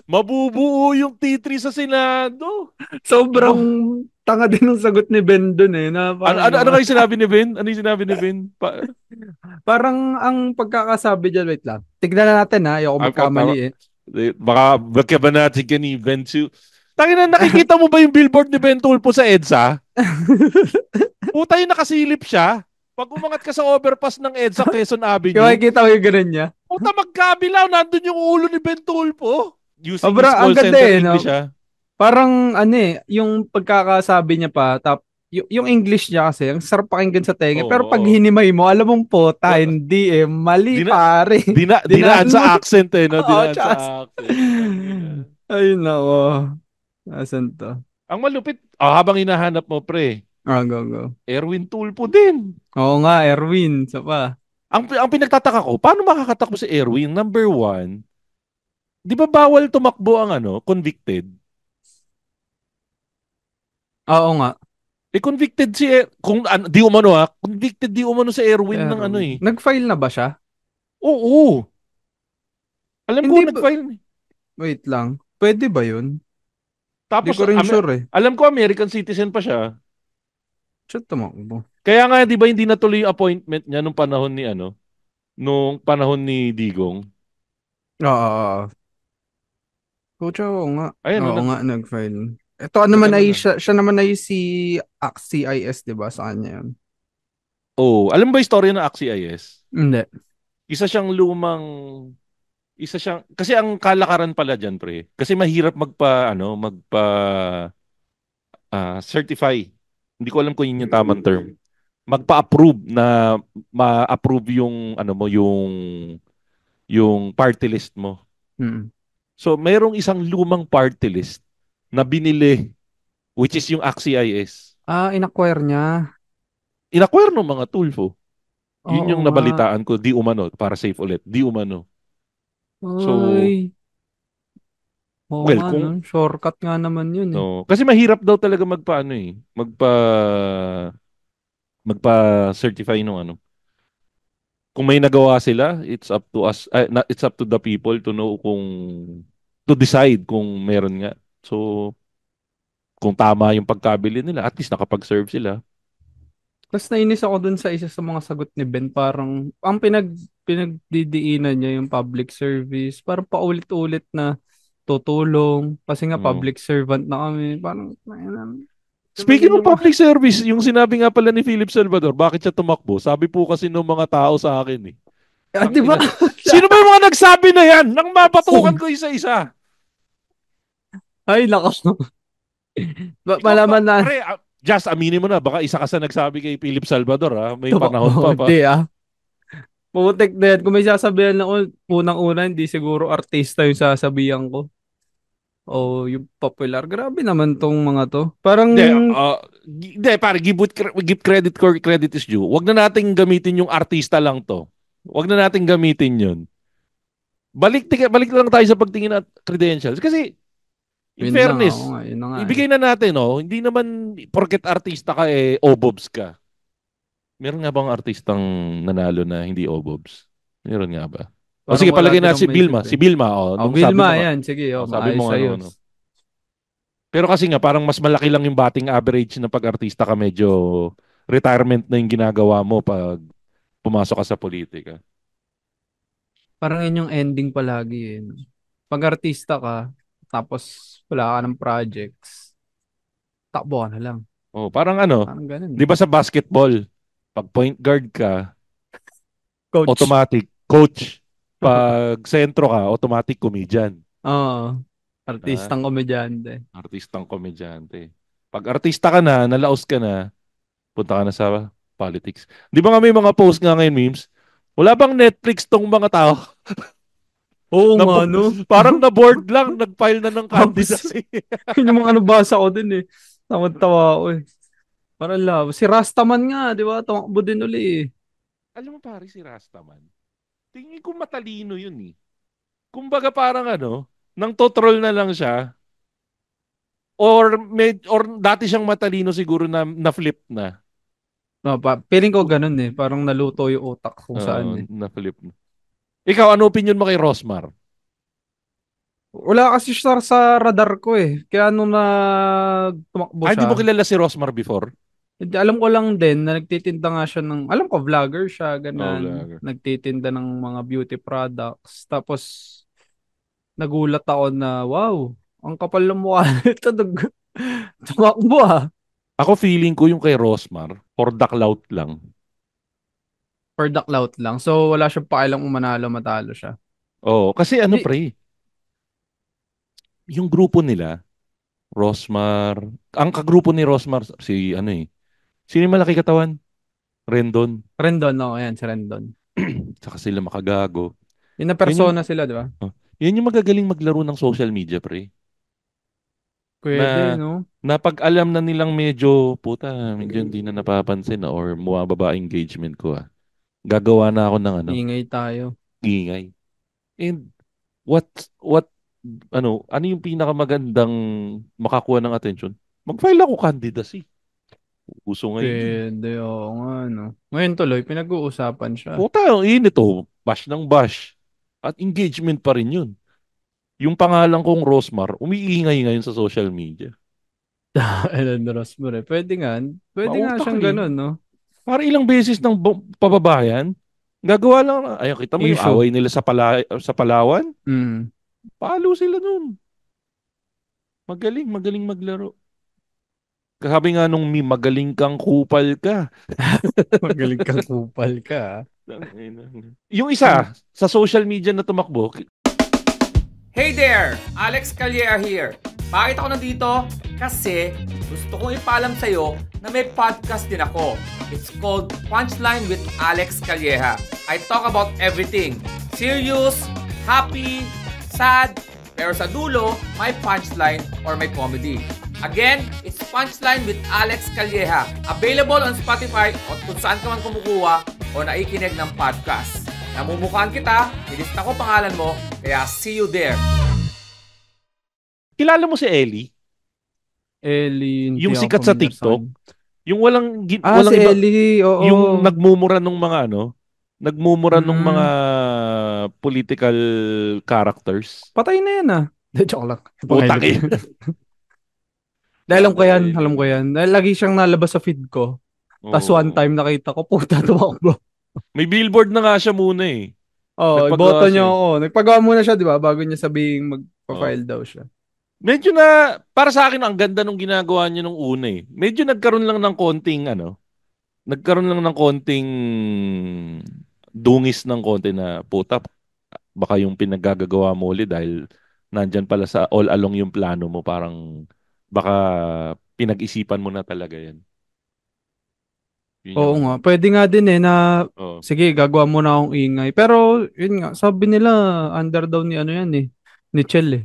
Mabubuo yung T3 sa Senado. Sobrang Ba, tanga din ng sagot ni Ben dun, eh. Na parang ano nga yung sinabi ni Ben? Ano yung sinabi ni Ben? parang ang pagkakasabi dyan, wait lang. Tignan na natin, ha. Ayoko magkamali, Tama. eh. Baka ba natin ka ni Ben Su? Tangina, nakikita mo ba yung billboard ni Ben Tulpo sa EDSA? Puta yung nakasilip siya. Pag umangat ka sa overpass ng EDSA Quezon Kung Avenue, makikita ko yung ganun niya. puta magkabilaw, nandun yung ulo ni Ben Tulpo. Using his Sobra, ang call ganda, center eh, English, no? ah. Parang ano eh, yung pagkakasabi niya pa, yung English niya kasi, ang sarap pakinggan sa tenga. Oo, Pero pag oo. hinimay mo, alam mong puta, Wa- hindi eh. Mali Dina, pare. dinaan Dinaan mo. sa accent eh, no? Oo, Dinaan sa tsaka. accent. Tangina. Ayun nako. Asan to? Ang malupit, habang hinahanap mo, pre, Ah, go, go. Erwin Tulpo din. Oo nga, Erwin. Sa pa. Ang pinagtataka ko, paano makakatakbo si Erwin? Number one, di ba bawal tumakbo ang convicted? Oo nga, Convicted kung di umano convicted di umano si Erwin ng Erwin. eh. Nag-file na ba siya? Oo. Alam ko Hindi ba? nag-file. Wait lang. Pwede ba yun? Di Tapos ko rin sure eh. alam ko American citizen pa siya. Siya tumakbo. Kaya nga 'di ba hindi natuloy yung appointment niya nung panahon ni nung panahon ni Digong. Oo. Pucha, oo nga. Ayan Oo no, nga, nag-file. Ito naman nag-ano ay, na. siya naman ay si CIS, di ba? Sa kanya yun. Oh, alam mo ba yung storya ng Axie IS? Hindi. Isa siyang lumang Isa siyang, kasi ang kalakaran pala diyan, pre. Kasi mahirap certify. Hindi ko alam kung yun yung tamang term. Magpa-approve na ma-approve yung ano mo yung party list mo. Mm. So, mayroong isang lumang party list na binili, which is yung AXIS. Ah, in-acquire niya. Inacquire ng mga Tulfo. Yun Oo yung nga. nabalitaan ko, di umano, para safe ulit, di umano. So, Ay, oo well, nga, no? kung Shortcut nga naman yun eh. no, kasi mahirap daw talaga magpa-certify ng ano. Kung may nagawa sila, it's up to us, it's up to the people to know to decide kung meron nga. So, kung tama yung pagkabili nila, at least nakapag-serve sila. Tapos nainis ako dun sa isa sa mga sagot ni Ben. Parang, ang pinagdidiinan niya yung public service. Parang paulit-ulit na tutulong. Kasi nga Mm. public servant na kami. Parang, ayun, diba Speaking of ganyan mo? public service, yung sinabi nga pala ni Philip Salvador, bakit siya tumakbo? Sabi po kasi ng mga tao sa akin eh. Ah, Tang di ba? ina. Sino ba yung mga nagsabi na yan? Nang mapatukan ko isa-isa. Ay, lakas. Ikaw ba, Malaman na. pre, just aminin mo na, baka isa ka sa nagsabi kay Philip Salvador ha. May panahon Tumakbo. pa pa. Hindi ah. Putik na yan. Kung may sasabihan ako, unang-una, hindi siguro artista yung sasabihan ko. O yung popular. Grabe naman tong mga to. Parang, Hindi, pare, give credit where credit is due. Wag na nating gamitin yung artista lang to. Wag na nating gamitin yun. Balik lang tayo sa pagtingin at credentials. Kasi, in yun na nga. Oo fairness, nga, yun na nga eh. ibigay na natin, no? Hindi naman porket artista ka, obobs ka. Meron nga bang artistang nanalo na hindi obobs? Meron nga ba? O Parang sige, wala palagay din na akong si maisip Vilma. Si eh. Vilma, Oh, nung sabi mo Vilma, nga, yan. Sige, oh, sabi mo nga ano. maayos-ayos. Pero kasi nga, parang mas malaki lang yung batting average na pag-artista ka, medyo retirement na yung ginagawa mo pag pumasok ka sa politika. Parang yun yung ending palagi eh. No? Pag artista ka, tapos wala ka ng projects, takbo ka na lang. Oh, parang ano, Parang ganun di eh. ba sa basketball, pag point guard ka, Coach. automatic coach. Pag sentro ka, automatic comedian. Oo. Ah, Artistang komedyante. artistang komedyante. Pag artista ka na, nalaos ka na, punta ka na sa politics. Di ba nga may mga post nga ngayon, memes? Wala bang Netflix tong mga tao? Oo Na, nga, no? parang na-board lang, nag-file na ng Tapos, candidacy. yun yung mga nabasa ko din eh. Tawa ako eh. Parang love. Si Rastaman nga, di ba? Tumakbo din uli eh. Alam mo pare, si Rastaman, tingin ko matalino yun eh. Kumbaga parang ano, nang totroll na lang siya, or dati siyang matalino siguro na flip na. No, feeling ko ganun eh. Parang naluto yung utak kung saan eh. Na-flip na. Ikaw, ano opinion mo kay Rosmar? Wala kasi siya sa radar ko eh. Kaya nung na tumakbo Ay, di mo siya, kilala si Rosmar before? hindi, alam ko lang din na nagtitinda nga siya ng, alam ko, vlogger siya, Oh, ganun. vlogger. Nagtitinda ng mga beauty products. Tapos, nagulat ako na, wow, ang kapal ng mukha nito. Tumakbo ah. Ako feeling ko yung kay Rosmar, for the clout lang. For the clout lang. So, wala siyang pakialam kung manalo, matalo siya. Oo, kasi ano Di, pre, yung grupo nila, Rosmar, ang kagrupo ni Rosmar, si ano sino yung malaki katawan? Rendon. Rendon, no, yan, si Rendon. Tsaka sila makagago. Yung na Yan yung, persona sila, di ba? oh, yan yung magagaling maglaro ng social media, pre. Pwede, Na, no? na pag alam na nilang medyo hindi na napapansin na or bumababa engagement ko gagawa na ako ng Ingay tayo. ingay. And what, what, ano yung pinakamagandang makakuha ng attention? Mag-file ako candidacy. Uso ngayon yun. Pwede, oo nga, no? Ngayon tuloy, pinag-uusapan siya. Puta, ang init bash ng bash. At engagement pa rin yun. Yung pangalan kong Rosmar, umiingay ngayon sa social media. Alan Rosmore. Pwede nga Mautak siyang ganun, no? para ilang beses ng pababayan, gagawa lang. Ayun, kita mo yung Issue. away nila sa Palawan? Mm. Palo sila nun. Magaling, magaling maglaro. Sabi nga nung magaling kang kupal ka. Magaling kang kupal ka. Ah. Yung Ano? isa, sa social media na tumakbo, Hey there! Alex Calleja here. Bakit ako nandito? Kasi gusto kong ipaalam sa'yo na may podcast din ako. It's called Punchline with Alex Calleja. I talk about everything. Serious, happy, sad, pero sa dulo, may punchline or may comedy. Again, it's Punchline with Alex Calleja. Available on Spotify o kung saan ka man kumukuha o naikinig ng podcast. Namumukhaan kita, nilista ko pangalan mo, kaya see you there. Kilala mo si Ellie? Ellie, hindi Yung ako sikat sa familiar TikTok? kanya. Yung walang Si walang iba, Ellie, oo. yung nagmumura nung mga nagmumura nung mga Hmm, political characters. patay na yan ah. De, joke lang. Putang Pangalit. ina. Dahil alam ko yan, Ellie. alam ko yan. Dahil lagi siyang nalabas sa feed ko. Tapos one Oo. time nakita ko, puta, tumakbo. May billboard na nga siya muna eh. Oo, Nagpagawa iboto niya siya eh. ako. Nagpagawa muna siya, di ba? Bago niya sabihing Oo. magpa-file daw siya. Medyo na, para sa akin, ang ganda nung ginagawa niya nung una eh. Medyo nagkaroon lang ng konting, nagkaroon lang ng konting dungis ng konti na puta, baka yung pinaggagawa mo ulit dahil nandyan pala sa all along yung plano mo, parang baka pinag-isipan mo na talaga yan. Yun yung Oo nga, pwede nga din na, oh. sige, gagawa muna akong ingay. Pero, yun nga, sabi nila, under daw ni ano yan ni Chell eh.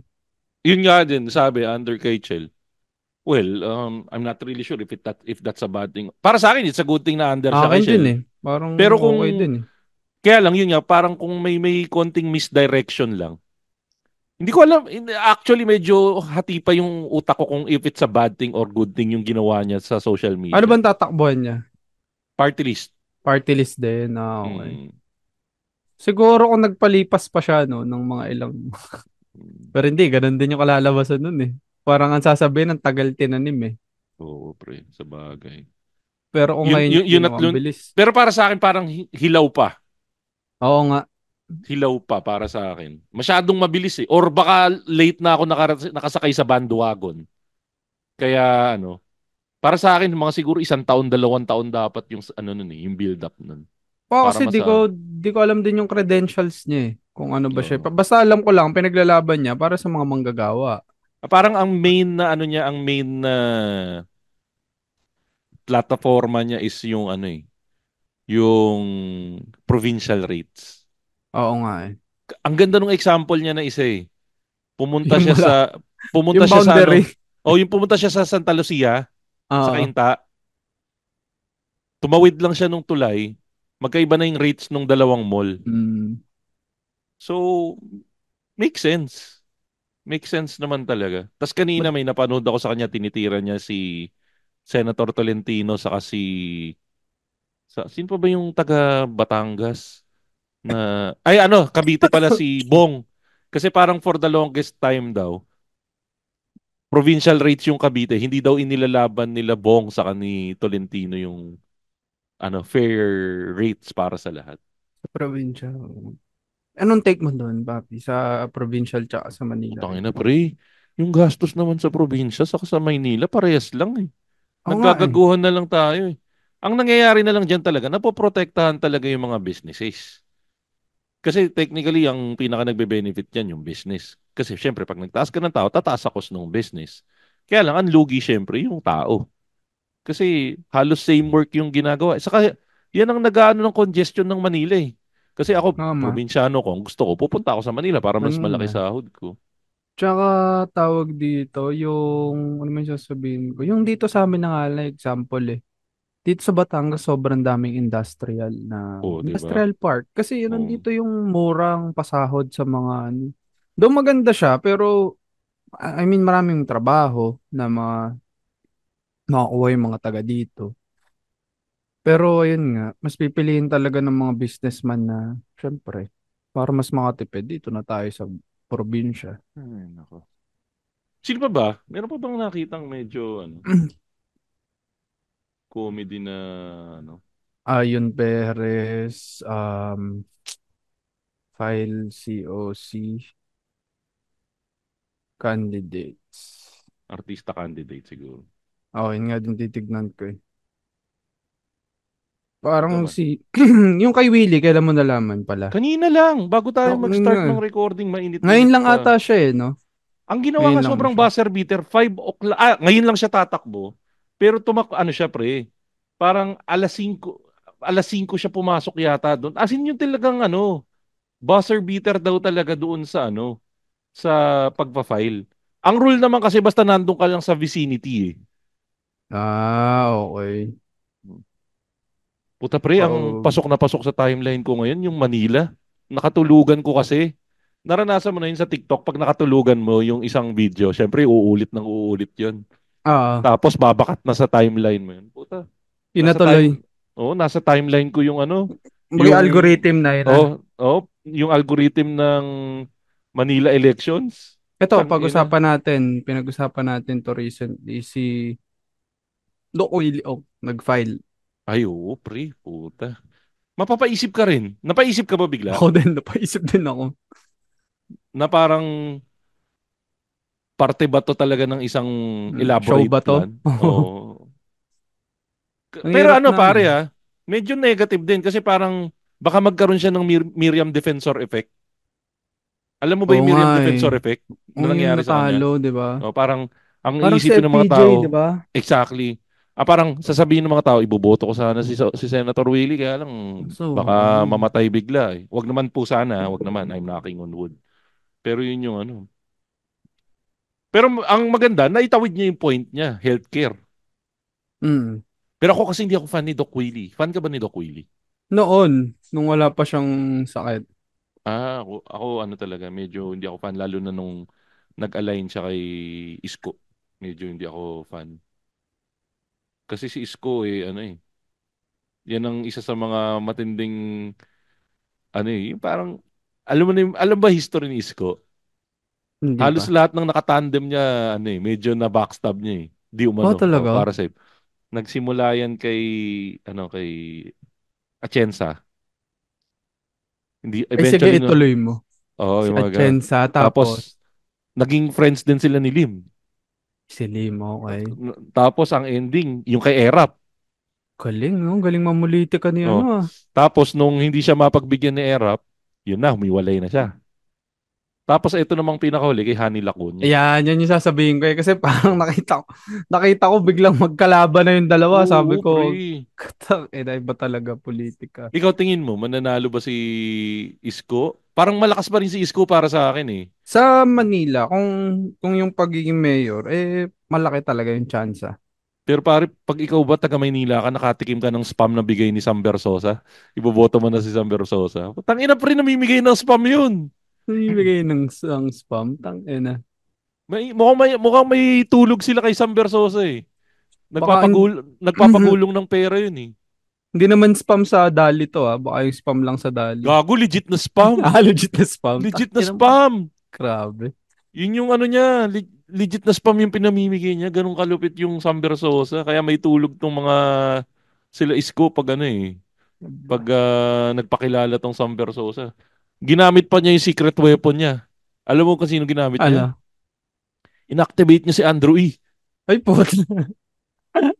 Yun nga din, sabi, under kay Chel. Well, I'm not really sure if that's a bad thing. Para sa akin, it's a good thing na under siya kay Akin din Shell. eh. Parang Pero okay din eh. kaya lang yun nga, parang kung may konting misdirection lang. Hindi ko alam, actually medyo hati pa yung utak ko kung if it's a bad thing or good thing yung ginawa niya sa social Ano media. bang tatakbuhan niya? Party list. Party list din. Okay. Mm. Siguro kung nagpalipas pa siya, no, ng mga ilang... Pero hindi, ganun din yung kalalabasan nun eh. Parang ang sasabihin, ang tagal tinanim eh. Oo, pre, sa bagay. Pero kung Yun, ngayon yun, yung yun at ginawa, ang yun. bilis. Pero para sa akin, parang hilaw pa. Oo nga. Hilaw pa para sa akin. Masyadong mabilis eh. Or baka late na ako nakasakay sa bandwagon. Kaya para sa akin mga siguro 1 taon, 2 taon dapat yung nun eh, yung build up nun. Para Kasi masa di ko alam din yung credentials niya eh. Kung ano ba siya. oo. Basta alam ko lang, pinaglalaban niya para sa mga manggagawa. Parang ang main na niya, ang main na plataforma niya is yung yung provincial rates. Oo nga eh. Ang ganda ng example niya na isa eh. Pumunta Yung siya wala. sa pumunta Yung siya sa boundary. yung pumunta siya sa Santa Lucia, sa Oo. Cainta. Tumawid lang siya nung tulay. Magkaiba na yung rates nung dalawang mall. Mm. So, makes sense. Makes sense naman talaga. Tapos kanina But, may napanood ako sa kanya, tinitira niya si Senator Tolentino saka sino pa ba yung taga Batangas na Cavite pala si Bong. Kasi parang for the longest time daw, provincial rates yung Cavite, hindi daw inilalaban nila Bong saka ni Tolentino yung fair rates para sa lahat. sa probinsya. Anong take mo doon, Papi? Sa provincial tsaka sa Manila Utangin na rate? pre, yung gastos naman sa probinsya saka sa Maynila parehas lang eh. Oo nga eh. Naggagaguhan na lang tayo eh. Ang nangyayari na lang dyan talaga, napoprotektahan talaga yung mga businesses. Kasi technically, ang pinaka nagbe-benefit dyan yung business. Kasi syempre, pag nagtaas ka ng tao, tataas ang cost ng business. Kaya lang, ang lugi syempre yung tao. Kasi halos same work yung ginagawa. Saka, yan ang nag-aano ng congestion ng Manila eh. Kasi ako, Tama. probinsyano ko, kung gusto ko, pupunta ako sa Manila para mas Ganun malaki nga. sahod ko. Tsaka tawag dito, yung, ano man sasabihin ko, yung dito sa amin na nga lang, example eh. Dito sa Batangas, sobrang daming Oo, di ba? industrial park. Kasi yun, Oo. nandito yung murang pasahod sa mga, ano. Doon maganda siya, pero, I mean, maraming trabaho na makakuha yung mga taga dito. Pero ayun nga, mas pipiliin talaga ng mga businessman na, syempre, para mas makatipid, dito na tayo sa probinsya. Ay, nako. Sino pa ba? Meron pa bang nakitang medyo comedy na ano? Ayun Perez, file COC candidates. Artista candidate siguro. Oh, yun nga din titignan ko eh. Parang Diba? si... yung kay Willie, kailan mo nalaman pala? Kanina lang, bago tayo Ako mag-start ng recording, ngayon mainit-init lang pa. ata siya eh, no? Ang ginawa Ngayon nga lang sobrang siya. buzzer beater, 5 o'clock. Ngayon lang siya tatakbo. Pero ano siya pre, parang alas 5 siya pumasok yata doon. As in yung talagang buzzer beater daw talaga doon sa sa pagpa-file. Ang rule naman kasi basta nandun ka lang sa vicinity eh. Ah, okay. Puta pre, ang Oh. pasok sa timeline ko ngayon yung Manila. Nakatulugan ko kasi. Naranasan mo na yun sa TikTok pag nakatulugan mo yung isang video. Syempre, uulit ng uulit yun. Ah, Tapos babakat na sa timeline mo yun. Puta, yun na tuloy. nasa timeline ko yung Mga yung, algorithm na yun ah. yung algorithm ng Manila elections. Ito, Tang ina. pinag-usapan natin to recently, si Doc Willie Ong, nag-file. Ay, oo, pre, puta. Mapapaisip ka rin. Napaisip ka ba bigla? Ako din, napaisip din ako. Na parang parte ba to talaga ng isang Show elaborate ba to? plan? O Ang pero hirap na, pare medyo negative din kasi parang baka magkaroon siya ng Miriam Defensor effect. Alam mo ba oo yung nga Miriam eh. Defensor effect Oo na yung nangyari sa kanya? natalo, di ba? O parang ang Parang si iisipin ng mga FPJ, di tao, ba? exactly. Parang sasabihin ng mga tao, iboboto ko sana si Senator Willie kaya lang So, baka mamatay bigla eh. Wag naman po sana, wag naman. I'm knocking on wood. Pero yun yung Pero ang maganda, naitawid niya yung point niya, healthcare. mm. Pero ako kasi hindi ako fan ni Doc Willie. Fan ka ba ni Doc Willie? Noon, nung wala pa siyang sakit. Ako talaga, medyo hindi ako fan. Lalo na nung nag-align siya kay Isko. Medyo hindi ako fan. Kasi si Isko yan ang isa sa mga matinding, yung parang, alam mo na alam ba history ni Isko? Hindi Halos pa. lahat ng nakatandem niya, medyo na backstab niya eh. Di Oh, umano, talaga? para sa nagsimula yan kay Atienza. Hindi, Eh, sige, eventually, no, ituloy mo. Si yung mga ganun. Atienza, tapos Tapos, naging friends din sila ni Lim. si Limo, okay. Tapos, ang ending, yung kay Erap. Galing, no? Galing mamuliti ka ni ano Oh. ah. Tapos, nung hindi siya mapagbigyan ni Erap, yun na, humiwalay na siya. Tapos, ito namang pinakahuli kay Hani Lacuna. Ayan, yan yung sasabihin ko eh. Kasi parang nakita ko biglang magkalaban na yung dalawa. Sabi Oo, ko, pre. iba talaga politika. Ikaw tingin mo, mananalo ba si Isko? Parang malakas pa rin si Isko para sa akin eh. Sa Manila, kung yung pagiging mayor, malaki talaga yung tsansa. Pero pare, pag ikaw ba taga Maynila ka, nakatikim ka ng spam na bigay ni Sam Versosa, iboboto mo na si Sam Versosa. Tangina pa rin namimigay ng spam yun. Bigay ng spam, tangina. Mukhang may tulog sila kay Sam Versosa eh. Baka Nagpapagulong ng pera yun eh. hindi naman spam sa Dali to ah. Baka yung spam lang sa Dali. Gago, legit na spam. Legit na spam. Legit na Tangina, spam. grabe. Yun yung niya, legit na spam yung pinamimigay niya. Ganun kalupit yung Sam Versosa. Kaya may tulog tong mga sila Isko pag pag nagpakilala tong Sam Versosa. Ginamit pa niya yung secret weapon niya. Alam mo kung sino ginamit niya? Ano? Inactivate niya si Andrew E. Ay, puta.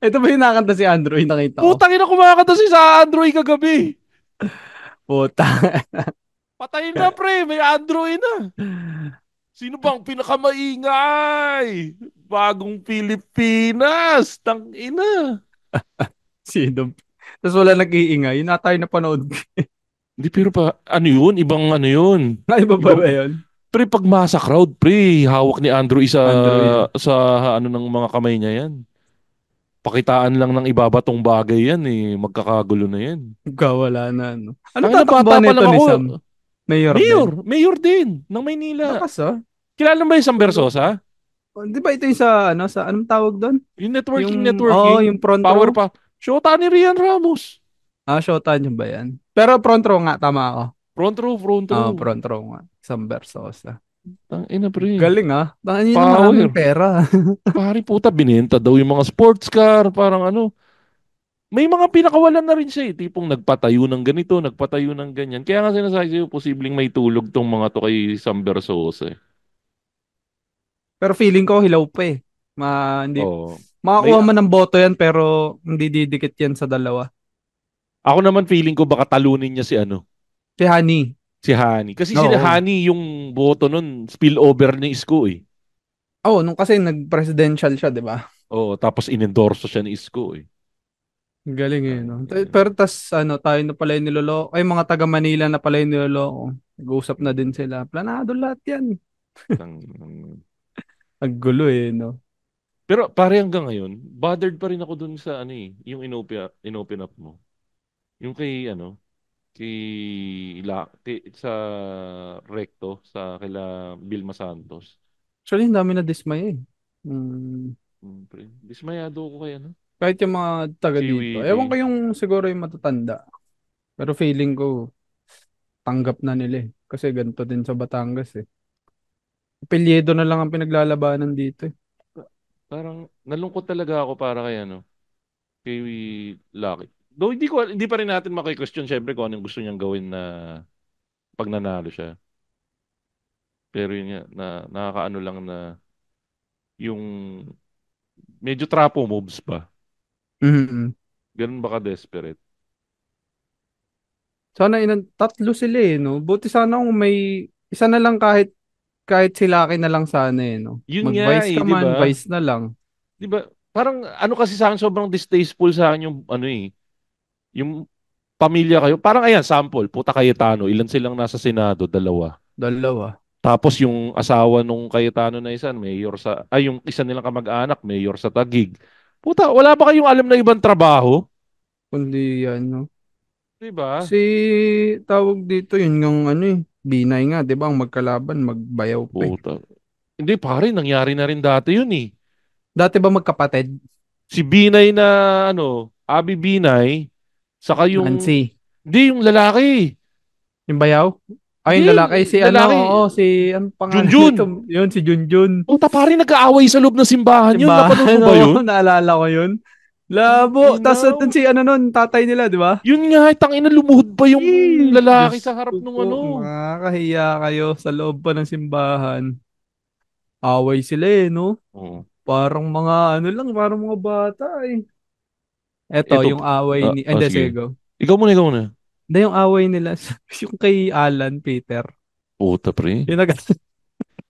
Ito ba yung nakanta si Andrew? Yung nakita ko. Putang ina kumakanta si sa Andrew E kagabi. Puta. Patayin na pre, may Andrew E na. Sino bang pinakamaingay? Bagong Pilipinas. Tang ina. Sino? Tapos wala nag-iingay. Yun na tayo napanood. Hindi pero ano yun? Ibang ano yun? Ay, ba ba Ibang, yun? pre pag masa crowd, pre, hawak ni Andrew E Andrew yun. sa ng mga kamay niya yan. Pakitaan lang ng ibabatong bagay yan eh. Magkakagulo na yan. Wala na, no? Ano Tangina bata tatakbuhan pa nito lang ni ako. Sam? Mayor din. Mayor din ng Maynila. Lakas, ah. Kilala mo ba yung Sam Pero, Versosa? di ba ito yung sa anong tawag doon? Yung Yung networking, front power row. pa. Shota ni Rian Ramos. Shota niyo ba yan? Pero front row nga, tama ako. Front row. Front row nga. Sam Versosa. Tangina pre. Galing ah. Tangina yun, Power. maraming pera. Pari puta, binenta daw yung mga sports car. Parang may mga pinakawalan na rin siya eh. Tipong nagpatayo ng ganito, nagpatayo ng ganyan. Kaya nga sinasabi sa'yo, posibleng may tulog tong mga to kay Sam Versosa eh. Pero feeling ko hilaw pa eh. Hindi, Oo. May, makakuha man ng boto yan pero hindi didikit yan sa dalawa. Ako naman feeling ko baka talunin niya si ano, Si Honey. si Hani. Kasi si Oo. Hani yung boto nun, spillover ni Isko eh. Oh, nung kasi nag-presidential siya, di ba? Oo, tapos inendorso siya ni Isko eh. Galing eh, no? Ang- Pero tas, tayo na pala yung niloloko. Ay, mga taga Manila na pala yung niloloko. Nag-uusap na din sila. Planado lahat yan. ang- Ang gulo eh, no? Pero pare hanggang ngayon, bothered pa rin ako dun sa ano eh, yung inopen up mo. Yung kay ano, sa Recto, sa kila Vilma Santos. Actually, ang dami na dismay eh. Hmm. Dismayado ako kay ano, Kahit yung mga taga si dito. Ewan ko Willie. yung siguro yung matatanda. Pero feeling ko, tanggap na nila eh. Kasi ganito din sa Batangas eh. Apelyido na lang ang pinaglalabanan dito eh. Parang nalungkot talaga ako para kay ano, kay Lucky. Though hindi pa rin natin maki-question syempre kung anong gusto niyang gawin na pag nanalo siya. Pero yun nga, nakakaano lang na yung medyo trapo moves ba? Mhm. Ganun ba ka-desperate? Sana tatlo sila eh, no? Buti sana kung may isa na lang kahit si Lucky na lang sana eh, no? Yun nga Mag-vice eh, ka di man, ba? vice na lang. Di ba? Parang ano kasi sa akin sobrang distasteful sa akin yung ano eh, yung pamilya kayo. Parang ayan, sample, Puta Cayetano, ilan silang nasa Senado? Dalawa. Dalawa. Tapos yung asawa nung Cayetano na isa, yung isa nilang kamag-anak, mayor sa Taguig. Puta, wala ba kayong alam na ibang trabaho? Kundi yan, no? Di ba? Si tawag dito, yun yung ano eh. Binay nga, di ba? Ang magkalaban, magbayaw pa eh. Puta. Hindi, pare, nangyari na rin dati yun eh. Dati ba magkapatid? Si Binay na, ano, Abi Binay, saka yung, Nancy. hindi, yung lalaki. Yung bayaw? Ay, Hindi, yung lalaki. Si ano, lalaki, oo, ano pangalan Junjun. nito? Yun, si Junjun. Puta, pare, nag-aaway sa loob ng simbahan yun. Napanood Simbahan, mo ba oo, yun? naalala ko yun. Ang Labo. Tapos inaw. si ano nun, tatay nila, di ba? Yun nga, tangina, lumuhod pa yung lalaki Diyos sa harap ko nung po, ano. makakahiya kayo sa loob pa ng simbahan. Away sila eh, no? Oo. Parang mga ano lang, parang mga bata eh. Eto, Ito, yung away ni, hindi, sige sige. go. Ikaw muna. Hindi, yung away nila, yung kay Alan, Peter. Puta, pre. Yung nag,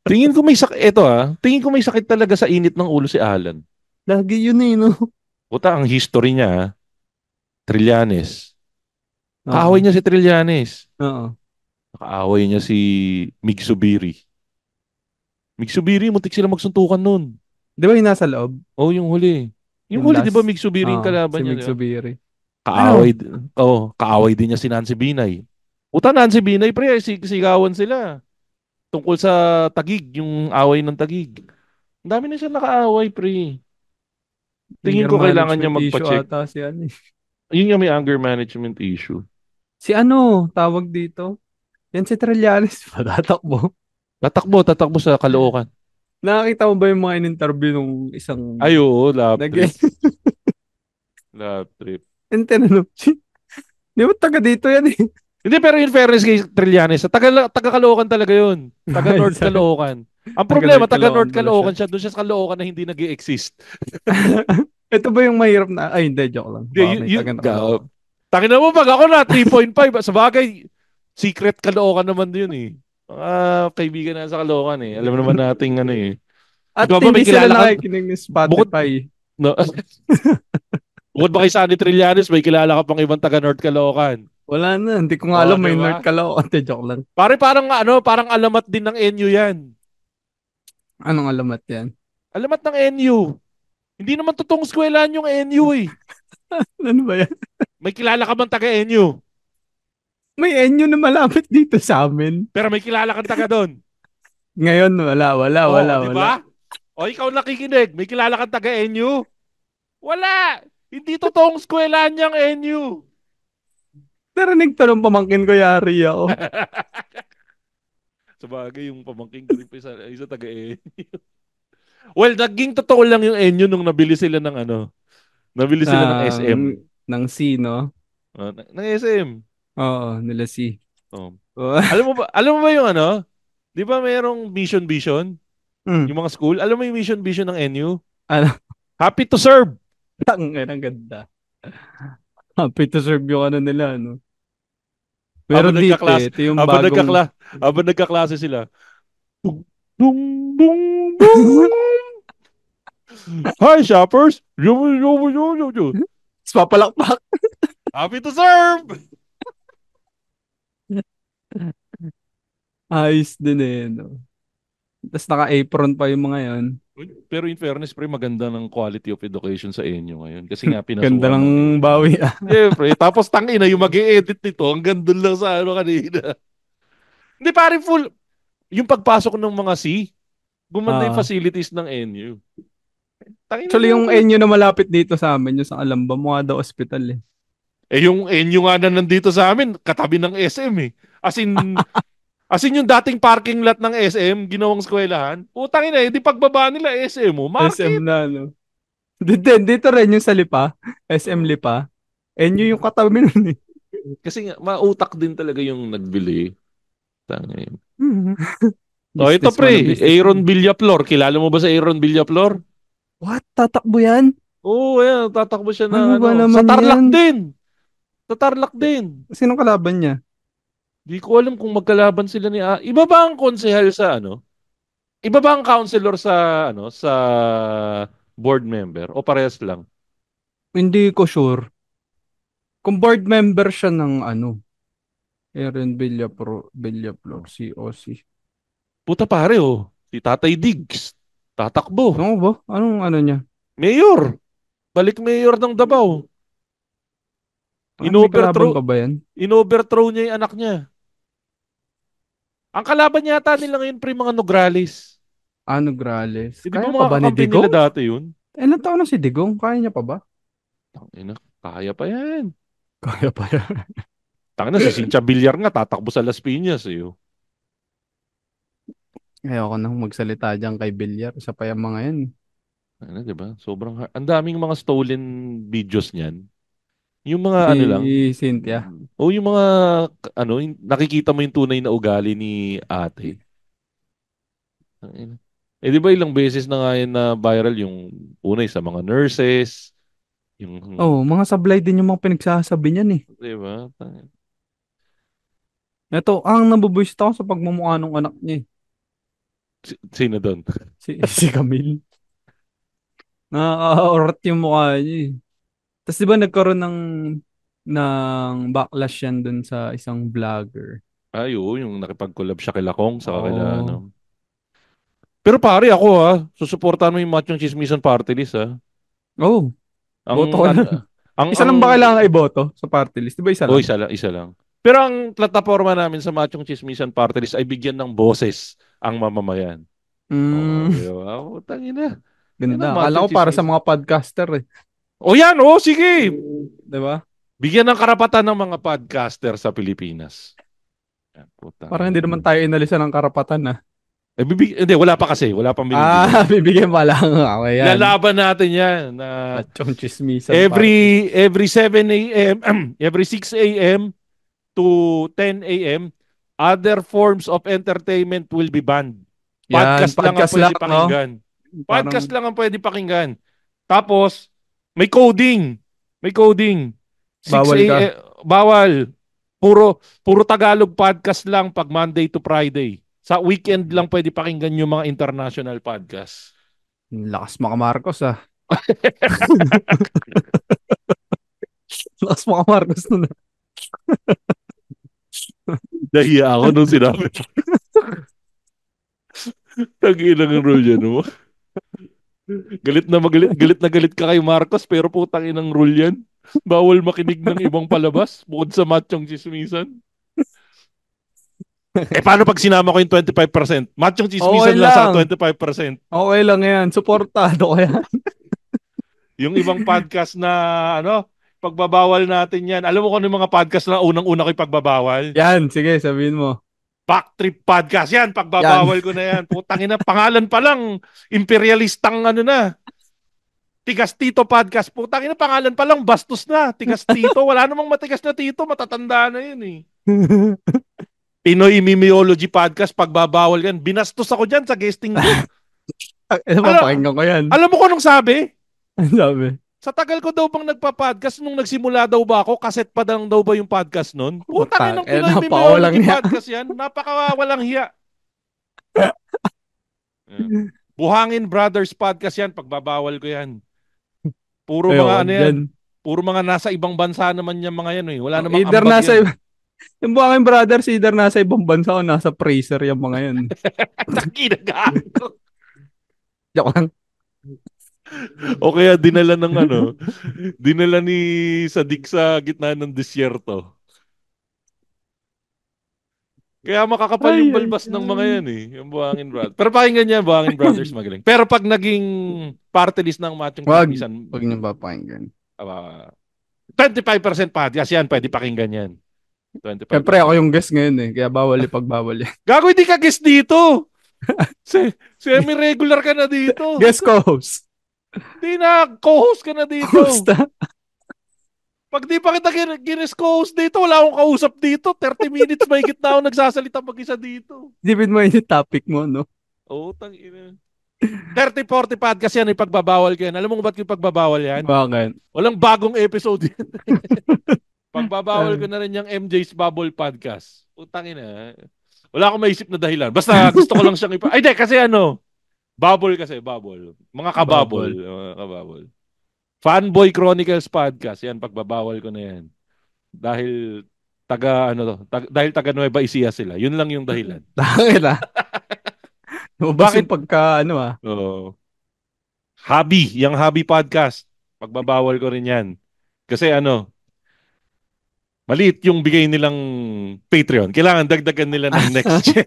Tingin ko may sakit talaga sa init ng ulo si Alan. lagi yun eh, no? Puta, ang history niya, Trillanes. Kaaway Oo, niya si Trillanes. oo. Nakaaway niya si Mig Subiri. Mig Subiri, muntik sila magsuntukan nun. Di ba yung nasa loob? Oh, yung huli. Yung Yung huli, di ba, last? Mig Subiri yung Si kalaban niya, Mig di ba? Subiri. Kaaway, Ano? kaaway din niya si Nancy Binay. Puta, Nancy Binay, pre, sigawan sila. Tungkol sa Tagig, yung away ng Tagig. Ang dami na siya nakaaway, pre. Tingin Anger ko kailangan niya management issue magpa-check. ata si ano eh. Yun yung may anger management issue. Si ano, tawag dito? Yan si Trillanes pa, tatakbo. Tatakbo sa Caloocan. Nakakita mo ba yung mga in-interview nung isang Ay, oo, love nag trip. Love trip. and tinanong, di ba taga dito yan eh? Hindi, pero in fairness kay Trillanes, taga Caloocan talaga yun. Taga Ay, North Caloocan. Ang taga problema, North taga North Caloocan pala siya. Caloocan siya. Doon siya sa Caloocan na hindi nag exist. Ito ba yung mahirap na, ay hindi, joke lang. Hindi, Baka may taga na Caloocan. Tangina mo, pag ako na, 3.5. Sa bagay, secret Caloocan naman yun eh. Mga kaibigan na sa Caloocan eh. Alam naman nating ano eh. At Ikaw ba may hindi sila kilala ka? nakikinig ng Bukod, Spotify. no, bukod ba kay Sunny Trillanes, may kilala ka pang ibang taga North Caloocan. Wala na, hindi ko nga Oh, alam di may ba? North Caloocan. Hindi, joke lang. Pare, parang alamat din ng NU yan. Anong alamat yan? Alamat ng NU. Hindi naman totoong eskwelahan yung NU eh. Ano ba yan? May kilala ka bang taga NU? May enyo na malapit dito sa amin. Pero may kilala kang taga doon. Ngayon, wala, Di wala. ba? O ikaw nakikinig, may kilala kang taga NU? Wala! Hindi totoong eskwelahan yung NU. Narinig to nung pamangkin ko, yari ako. Sa bagay, yung pamangking ko rin pa isa taga NU. Well, naging totoo lang yung NU nung nabili sila ng ano. Nabili sila ng SM. Ng C, no? Ng SM. Oo, nila C. Oh. Oh. Alam mo ba yung ano? Di ba mayroong Vision? Mm. Yung mga school? Alam mo yung Vision ng NU? Ano? Happy to serve. Ang ganda. Happy to serve yung ano nila, no? Habang Meron dito nagkaklas, ito yung habang bagong nagkakla, habang nagkaklase sila. Dung, dung, dung, dung. Hi, shoppers. papalakpak. Happy to serve. Ayos din eh, no? Tapos naka-apron pa yung mga yan. Pero in fairness, pre, maganda ng quality of education sa inyo ngayon. Kasi nga Ganda pinasukan ng ng NU. bawi ah. Siyempre, tapos tangina yung mag-i-edit nito, hanggang doon lang sa ano kanina. Hindi pare full, yung pagpasok ng mga C, gumanda yung Ah. facilities ng NU. Tangina Actually, na yung pre. NU na malapit dito sa amin, yung sa Alamba, mukha daw ospital eh. Eh yung NU nga na nandito sa amin, katabi ng SM eh. As in yung dating parking lot ng SM, ginawang eskwelahan. Putang ina, di pagbaba nila SM mo, SM market. na, no? Dito rin yung sa Lipa, SM Lipa. NU yung katabi nun eh. Kasi nga, mautak din talaga yung nagbili. Tangin. Oh, ito Businessman na pre, Aaron businessman. Villaflor. Kilala mo ba sa Aaron Villaflor? What? Tatakbo yan? Oo, ayan, tatakbo siya Ano ng ba Sa naman Tarlac yan? din. Sa Tarlac din. Sinong kalaban niya? Di ko alam kung magkalaban sila ni Iba ba ang konsehal sa ano? Iba ba ang counselor sa sa board member o parehas lang? Hindi ko sure. Kung board member siya ng ano, Aaron Villaflor, COC. Puta pare oh. Si Tatay Diggs. Tatakbo. Ano ba? Anong ano niya? Mayor. Balik mayor ng Davao. Parang may kalaban Inoverthrow, pa ba yan? inoverthrow niya yung anak niya. Ang kalaban yata nila ngayon pre mga Nograles. Ano, Grales? Hindi ba Kaya pa mga ba ni kakampi nila Digong? dati yun? Ilan taon na si Digong? Kaya niya pa ba? Tangina, kaya pa yan. Kaya pa yan. Tangina, si Cynthia Villar nga tatakbo sa Las Piñas eh. Oh. Ayoko nang magsalita dyan kay Villar. Isa pa yung mga yan. Ano, di ba? Sobrang ang daming mga stolen videos niyan. Yung mga Si ano lang. Cynthia. O yung mga nakikita mo yung tunay na ugali ni ate. Tangina. Eh di ba ilang beses na nga yan na viral yung unay sa mga nurses, yung Oh, mga sablay din yung mga pinagsasabi niyan eh. di ba? Tangina. Ito, ang nabubuisit ako sa pagmumukha ng anak niya eh. Sino doon? Si Camille. Nakaka-orat yung mukha niya eh. Tapos di ba nagkaroon ng backlash yan dun sa isang vlogger. Ay, oo, yung nakipag-collab siya kila Kong sa kila Oo. ano. Pero pare ako susuportahan mo yung Machong Chismisan Party List ha. Oh, Ang boto ko ano, lang. Isa ang lang ba kailangan iboto sa party list? Di ba isa lang? isa lang. Pero ang plataforma namin sa Machong Chismisan Party List ay bigyan ng boses ang mamamayan. Oo, Mm, di ba? Oh, tangina. Yan ang ganda. Akala Machong ko para sa Chismisan. mga podcaster eh. O yan, sige. Di ba? Bigyan ng karapatan ng mga podcaster sa Pilipinas. Yan, putang Parang hindi ina. naman tayo inalisan ng karapatan na. Hindi, wala pa kasi. Wala pang Ah, binibigay. bibigyan pa lang. Okay, yan. Lalaban natin yan na Machong chismisan party. every 7 a.m., every 6 a.m. to 10 a.m., other forms of entertainment will be banned. Yan, Podcast lang ang podcast pwede lang, no? pakinggan. Parang, Podcast lang ang pwede pakinggan. Tapos, may coding. May coding. 6 bawal ka. a.m. Bawal. Puro Tagalog podcast lang pag Monday to Friday. Sa weekend lang pwede pakinggan yung mga international podcast. Lakas mga Marcos ah. Lakas mga Marcos nun ah. Nahiya ako nung sinabi. Tag-inang rule yan, no? Galit ka kay Marcos pero putang inang rule yan. Bawal makinig ng ibang palabas bukod sa Machong Chismisan. Eh paano pag sinama ko yung 25%? Machong Chismisan Okay lang sa lang. 25%. Okay lang yan. Suportado ko yan. Yung ibang podcast na pagbabawal natin yan. Alam mo kung ano yung mga podcast na unang-una ko ipagbabawal? Yan, sige, sabihin mo. Backtrip Podcast. Yan, pagbabawal ko na yan. Putang ina, pangalan pa lang. Imperialistang na. Tigas Tito Podcast. Putang ina, pangalan pa lang. Bastos na. Tigas Tito. Wala namang matigas na Tito. Matatanda na yun eh. Pinoy Mimiology Podcast. Pagbabawal yan. Binastos ako dyan sa guesting ko. Ano ba, pakinggan ko yan. Alam mo kung anong sabi? Ano sabi? Sa tagal ko daw bang nagpa-podcast, nung nagsimula daw ba ako, cassette pa lang daw ba yung podcast nun? Putang inang Pinoy napakawalang Mimiology hiya. podcast yan. Napakawalang hiya. Yeah. Buhangin Brothers podcast yan, pagbabawal ko yan. Puro mga Wag ano yan. dyan. Puro mga nasa ibang bansa naman yung mga yan eh. Wala namang Either ambag nasa, yan. yung Buhangin Brothers, either nasa ibang bansa o nasa Fraser yung mga yan. Nakinagago. Joke lang. O kaya dinala ng dinala ni Sadik sa gitna ng disyerto. Kaya makakapal yung balbas ng mga yan eh, yung Buhangin Brothers. Pero pakinggan niya, Buhangin Brothers magaling. Pero pag naging party list ng Machong Chismisan, Wag niyo papakinggan. 25% podcast yan, pwede pakinggan yan. 25%. Siyempre ako yung guest ngayon eh, kaya bawal ipagbawal yan. Gago, hindi ka guest dito. Semi-regular ka na dito. Guest co-host. Hindi na, co-host ka na dito. Hosta. Pag di pa kita guest co-host dito, wala akong kausap dito. 30 minutes may gitna ako nagsasalita mag-isa dito. Isipin mo yung topic mo, no? Oo, tangina. 30-40 podcast yan, ipagbabawal ko yan. Alam mo kung ba't yung pagbabawal yan? Bakit? Walang bagong episode yan. Pagbabawal ko na rin yung MJ's Bubble Podcast. Utangina. Wala akong maisip na dahilan. Basta gusto ko lang siyang Ay, di, kasi Bubble kasi, Bubble. Mga kababol. Mga kababol. Fanboy Chronicles Podcast. Yan, pagbabawal ko na yan. Dahil dahil taga Nueva Ecija sila. Yun lang yung dahilan. Bakit Bakit? Pagka Hobby. Yung Hobby Podcast. Pagbabawal ko rin yan. Kasi maliit yung bigay nilang Patreon. Kailangan dagdagan nila ng next year.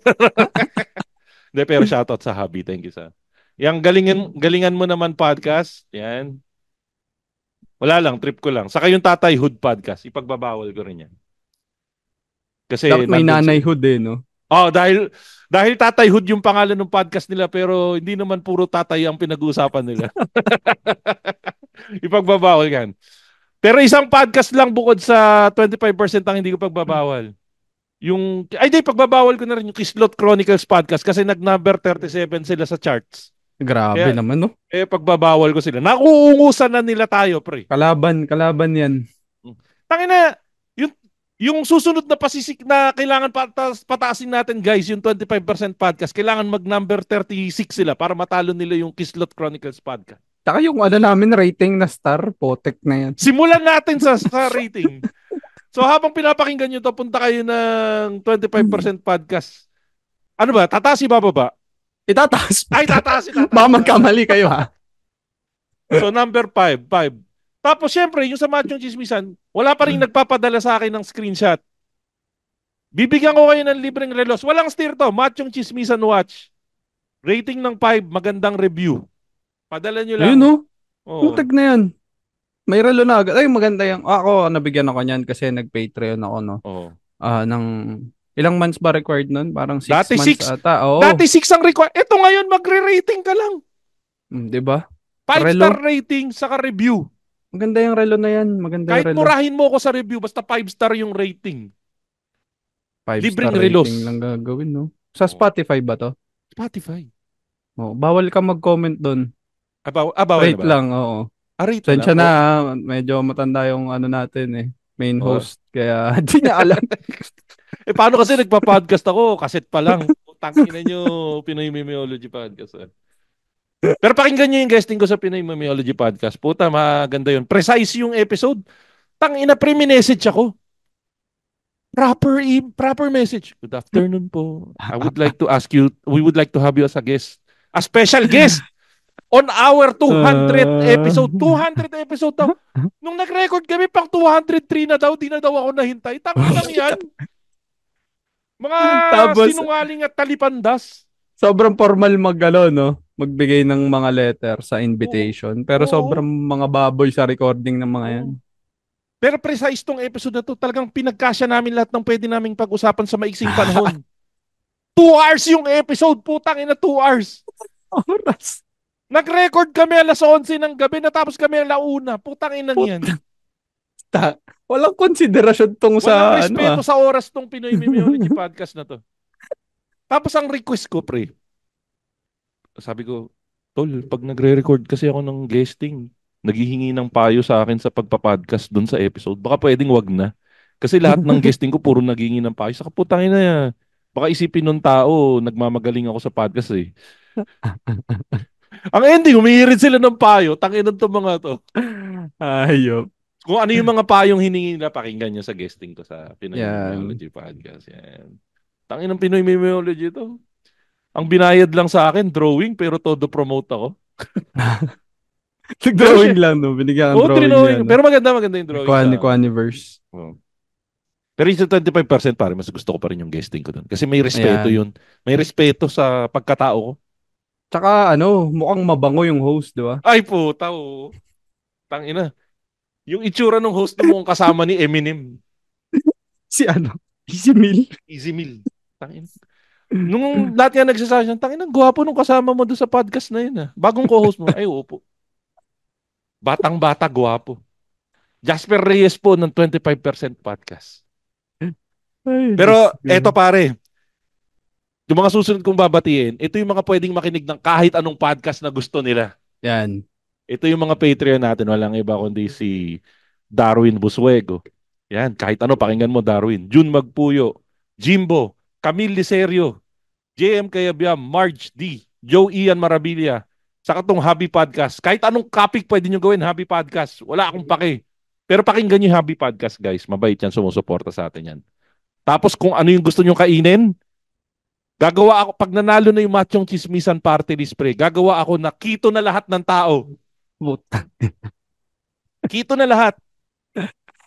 Hindi, pero shoutout sa Hobby. Thank you sa. Yang galingan mo naman podcast. Yan. Wala lang, trip ko lang. Saka yung Tatay Hood podcast, ipagbabawal ko rin yan. Kasi dapat may nanayhood eh, no? Oh, dahil Tatay Hood yung pangalan ng podcast nila pero hindi naman puro tatay ang pinag-uusapan nila. Ipagbabawal yan. Pero isang podcast lang bukod sa 25% ang hindi ko pagbabawal. Pagbabawal ko na rin yung Kislot Chronicles podcast kasi nag-number 37 sila sa charts. Grabe naman, no? Pagbabawal ko sila. Nakuungusan na nila tayo, pre. Kalaban yan. Tangina, yung susunod na pasisik na kailangan pataasin natin, guys, yung 25% podcast, kailangan mag-number 36 sila para matalo nila yung Kislot Chronicles podcast. Taka yung namin rating na star, potek na yan. Simulan natin sa rating. So habang pinapakinggan nyo to, punta kayo ng 25% podcast. Ano ba? Tataas ibababa? Itataas. Ay, tataas. Baka magkamali kayo, ha? So number 5. Tapos syempre, yung sa Machong Chismisan, wala pa rin nagpapadala sa akin ng screenshot. Bibigyan ko kayo ng libreng relos. Walang steer to. Machong Chismisan Watch. Rating ng 5, magandang review. Padala nyo lang. Ayun, no? Oo. Putek na yan. May relo na agad. Ay, maganda yan. Ako, nabigyan ako niyan kasi nag-Patreon ako, no? Oo. Ng ilang months ba required nun? Parang 6 Dati months 6. ata. Oo. Dati 6 ang required. Ito ngayon, magre-rating ka lang. Diba? 5-star rating, saka review. Maganda yung relo na yan. Maganda Kahit yung relo. murahin mo ako sa review, basta 5-star yung rating. 5-star libreng relos. rating lang gagawin, no? Sa Spotify ba to? Spotify. Oh, bawal ka mag-comment doon. Bawal Rate na ba? lang, oo. Rate Sensya lang. na, medyo matanda yung natin eh. Main host. Kaya di niya alam. Paano kasi nagpa-podcast ako? Kaset pa lang. Tangina nyo, Pinoy Mimiology Podcast. Pero pakinggan nyo yung guesting ko sa Pinoy Mimiology Podcast. Puta, maganda yun. Precise yung episode. Tangina, pre-message ako. Proper message. Good afternoon po. We would like to have you as a guest. A special guest on our 200th episode. 200 episode daw. Nung nag-record kami, pang 203 na daw. Di na daw ako nahintay. Tangina yan. Mga sinungaling at talipandas. Sobrang formal no? Magbigay ng mga letter sa invitation. Pero sobrang mga baboy sa recording ng mga yan. Pero precise tong episode na to. Talagang pinagkasya namin lahat ng pwede naming pag-usapan sa maiksing panahon. 2 hours yung episode. Putang ina, 2 hours. Oras. Nag-record kami alas 11 ng gabi. Natapos kami alas 1. Putang ina yan. Walang konsiderasyon tong sa walang respeto sa oras tong Pinoy Mimiology Podcast na to. Tapos ang request ko, pre. Sabi ko, Tol, pag nagre-record kasi ako ng guesting, naghihingi ng payo sa akin sa pagpa-podcast doon sa episode, baka pwedeng wag na. Kasi lahat ng guesting ko puro naghihingi ng payo. Sa kaputangin na, baka isipin ng tao, nagmamagaling ako sa podcast eh. Ang ending, humihirit sila ng payo. Tangin ng mga to. Ayop. Kung ano yung mga payong hiningi nila, pakinggan nyo sa guesting ko sa Pinoy Yan. Memeology Podcast. Yan. Tangin ng Pinoy Memeology to. Ang binayad lang sa akin, drawing, pero todo promote ako. Nag-drawing lang, no? Binigyan ng drawing drawing. yan. Pero maganda yung drawing. Quaniverse. Oh. Pero yung 25% pare, mas gusto ko pa rin yung guesting ko doon. Kasi may respeto yun. May respeto sa pagkatao ko. Tsaka mukhang mabango yung host, di ba? Ay puta, oh. Tangina. Yung itsura ng host mo mukhang kasama ni Eminem. Si Easy Meal. Easy Meal. Tangina. Nung lahat nga nagsasabi siya, tangina, gwapo nung kasama mo doon sa podcast na yun. Bagong co-host mo. Ay, opo. Batang-bata, gwapo. Jasper Reyes po ng 25% podcast. Ay, Pero eto pare, yung mga susunod kong babatiin, ito yung mga pwedeng makinig ng kahit anong podcast na gusto nila. Yan. Ito yung mga Patreon natin, walang iba kundi si Darwin Busuego. Yan, kahit ano, pakinggan mo Darwin. June Magpuyo, Jimbo, Camille Liserio, JM Kayabyam, Marge D, Joe Ian Marabilia, saka tong Happy Podcast. Kahit anong topic pwede nyo gawin, Happy Podcast. Wala akong pake. Pero pakinggan nyo yung Happy Podcast, guys. Mabait yan, sumusuporta sa atin yan. Tapos kung ano yung gusto nyo kainin, gagawa ako, pag nanalo na yung Machong Chismisan Party List, pre, gagawa ako na keto na lahat ng tao. Keto na lahat.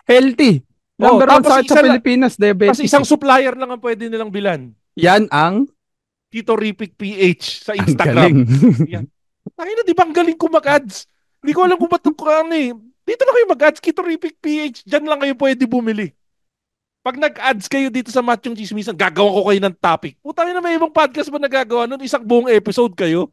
Healthy. Number one sa Pilipinas, diabetes. Tapos isang supplier lang ang pwede nilang bilan. Yan ang Ketorific PH sa Instagram. Yan. Ay na, di ba ang galing ko mag-ads? Hindi ko alam kung ba't dito na kayo mag-ads, Ketorific PH. Diyan lang kayo pwede bumili. Pag nag-ads kayo dito sa Machong Chismisan, gagawa ko kayo ng topic. Puta na, may ibang podcast ba nagagawa nun? Isang buong episode kayo.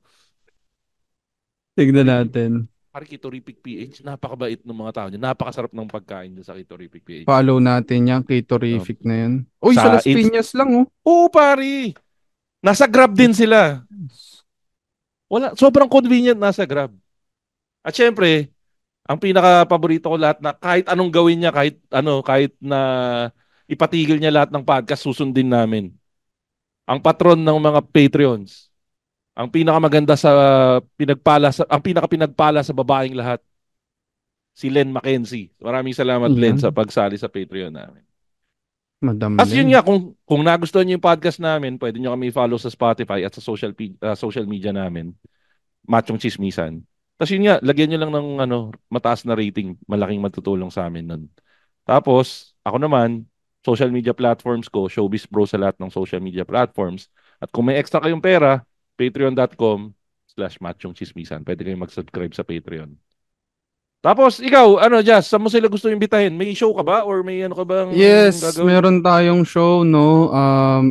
Tignan natin. Parang Ketorific PH, napakabait ng mga tao niya. Napakasarap ng pagkain niya sa Ketorific PH. Follow natin yan, Ketorific na yun. Uy, sa Las Piñas lang, oh. Oo, pari. Nasa Grab din sila. Wala, sobrang convenient nasa Grab. At syempre, ang pinaka-paborito ko lahat na kahit anong gawin niya, kahit na ipatigil niya lahat ng podcast, susundin namin. Ang patron ng mga Patreons. Ang pinakamaganda ang pinaka-pinagpala sa babaeng lahat. Si Len Mackenzie. Maraming salamat, Len, sa pagsali sa Patreon namin. Madam As yun nga, kung nagustuhan niyo yung podcast namin, pwede niyo kami follow sa Spotify at sa social media namin. Machong Chismisan. Tapos yun nga, lagyan niyo lang ng mataas na rating. Malaking matutulong sa amin nun. Tapos, ako naman, social media platforms ko, Showbiz Bro sa lahat ng social media platforms. At kung may extra kayong pera, patreon.com/machongchismisan. Pwede kayong mag-subscribe sa Patreon. Tapos, ikaw, Jazz, saan mo sila gusto imbitahin? May show ka ba? Or may ka bang Yes, gagawin? meron tayong show, no?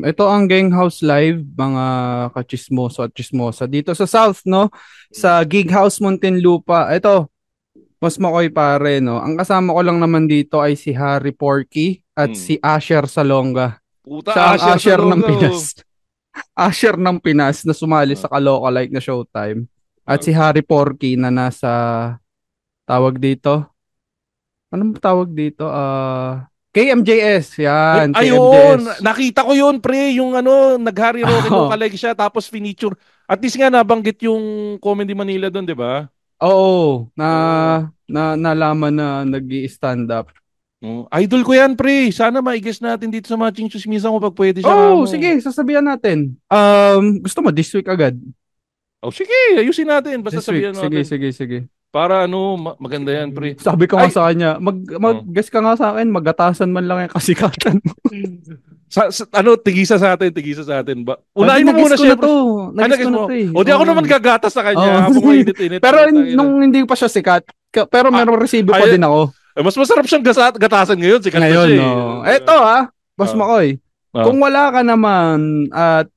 Ito ang Gang House Live, mga kachismoso at chismosa. Dito sa South, no? Sa Gig House Muntinlupa. Ito, mas makoy pare, no? Ang kasama ko lang naman dito ay si Harry Porky at si Asher Salonga. Puta, siya ang Asher Salonga, ng Pinas. Asher ng Pinas na sumali sa Kaloka-like na Showtime. At si Harry Porky na nasa tawag dito. Anong tawag dito? KMJS. Yan. Ayun, nakita ko yun, pre. Yung nag-Harry Roque Look-alike siya, tapos finiture. At least nga nabanggit yung Comedy Manila doon, di ba? Oo. Nalaman na nag-i-stand up. Idol ko yan, pre. Sana ma-guess natin dito sa Machong Chismisan ko pag pwede siya. Sige. Sasabihan natin. Gusto mo this week agad? Sige. Ayusin natin. Basta sabihan natin. Sige. Para maganda yan, pre. Sabi ko nga sa kanya, mag-guess ka nga sa akin, magatasan man lang yung kasikatan mo. Tigisa sa atin ba? Unahin mo muna siya. Nag-guess ko na to eh. O di ako naman gagatas sa kanya. Habang mainit-init. Pero nung hindi pa siya sikat, pero meron resibo pa din ako. Mas masarap siyang gatasan ngayon. Sikat ngayon, na siya. No. Eto Boss Makoy. Kung wala ka naman at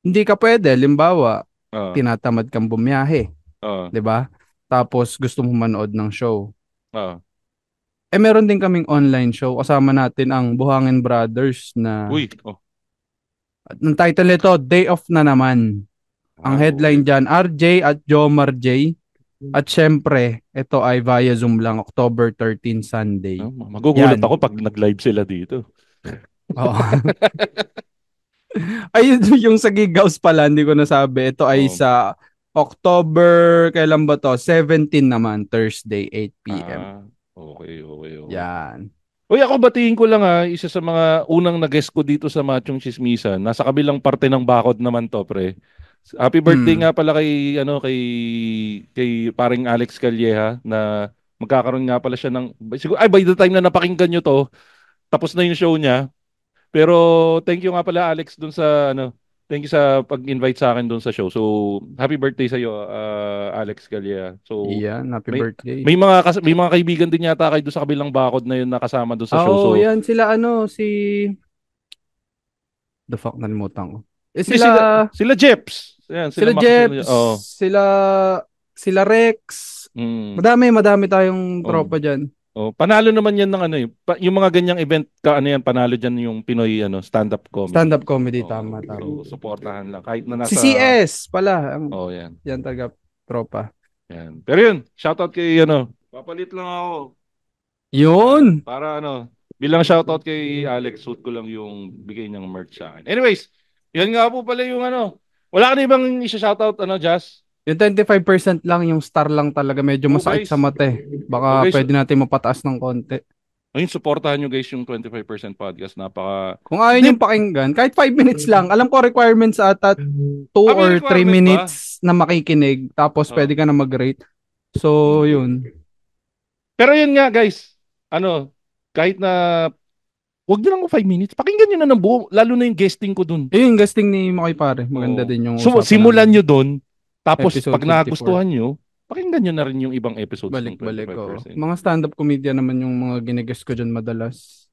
hindi ka pwede, limbawa, tinatamad kang bumiyahe. 'Di ba? Tapos gusto mo manood ng show. Meron din kaming online show. Kasama natin ang Buhangin Brothers na... Ang title nito, Day Off na naman. Ang headline dyan, RJ at Jomar J. At syempre, ito ay via Zoom lang, October 13, Sunday. Magugulat Yan. ako pag nag-live sila dito. Oo. Ayun yung sa Gigaws pala, hindi ko nasabi. Ito ay Oh, sa October, kailan ba to? 17 naman, Thursday, 8 p.m. Okay. Yan. Uy, ako batiin ko lang isa sa mga unang nag-guest ko dito sa Machong Chismisan. Nasa kabilang parte ng bakod naman to, pre. Happy birthday Mm. nga pala kay paring Alex Calleja na magkakaroon nga pala siya ng siguro by the time na napakinggan nyo to, tapos na yung show niya. Pero thank you nga pala Alex dun sa thank you sa pag-invite sa akin dun sa show. So, happy birthday sa iyo, Alex Calleja. So, Yan, happy may birthday. may mga kaibigan din yata kayo doon sa kabilang bakod na yun nakasama doon sa show. Oh, So, yan sila si the fuck nalimutan ko. hindi, Sila sila Jeps. Ayan, sila Max, Jeps, oh. sila Rex. Madami tayong tropa diyan. Oh, panalo naman yan ng yung mga ganyang event panalo diyan yung Pinoy stand-up comedy. Stand-up comedy, tama. So, suportahan lang kahit na nasa si CS pala. Oh, yan. Yan talaga tropa. Yan. Pero yun, shoutout kay papalit lang ako. Yun. Para bilang shoutout kay Alex, suit ko lang yung bigay niyang merch sa akin. Anyways, yan nga po pala yung wala ka na ibang isa-shoutout, Jazz? Yung 25% lang, yung star lang talaga. Medyo masakit guys. sa mata eh. Baka guys, pwede natin mapataas ng konti. Ayun, supportahan nyo guys yung 25% podcast. Kung ayaw nyo pakinggan, kahit 5 minutes lang. Alam ko requirements ata 2 or 3 minutes na makikinig. Tapos pwede ka na mag-rate. So, yun. Pero yun nga guys, kahit na wag nyo lang 5 minutes, pakinggan nyo na ng buo, lalo na yung guesting ko dun. Yung guesting ni Makoy pare, maganda din yung so, simulan nyo dun, tapos pag nagustuhan nyo, pakinggan nyo na rin yung ibang episodes ng 25%. Mga stand-up comedian naman yung mga ginigest ko dyan madalas.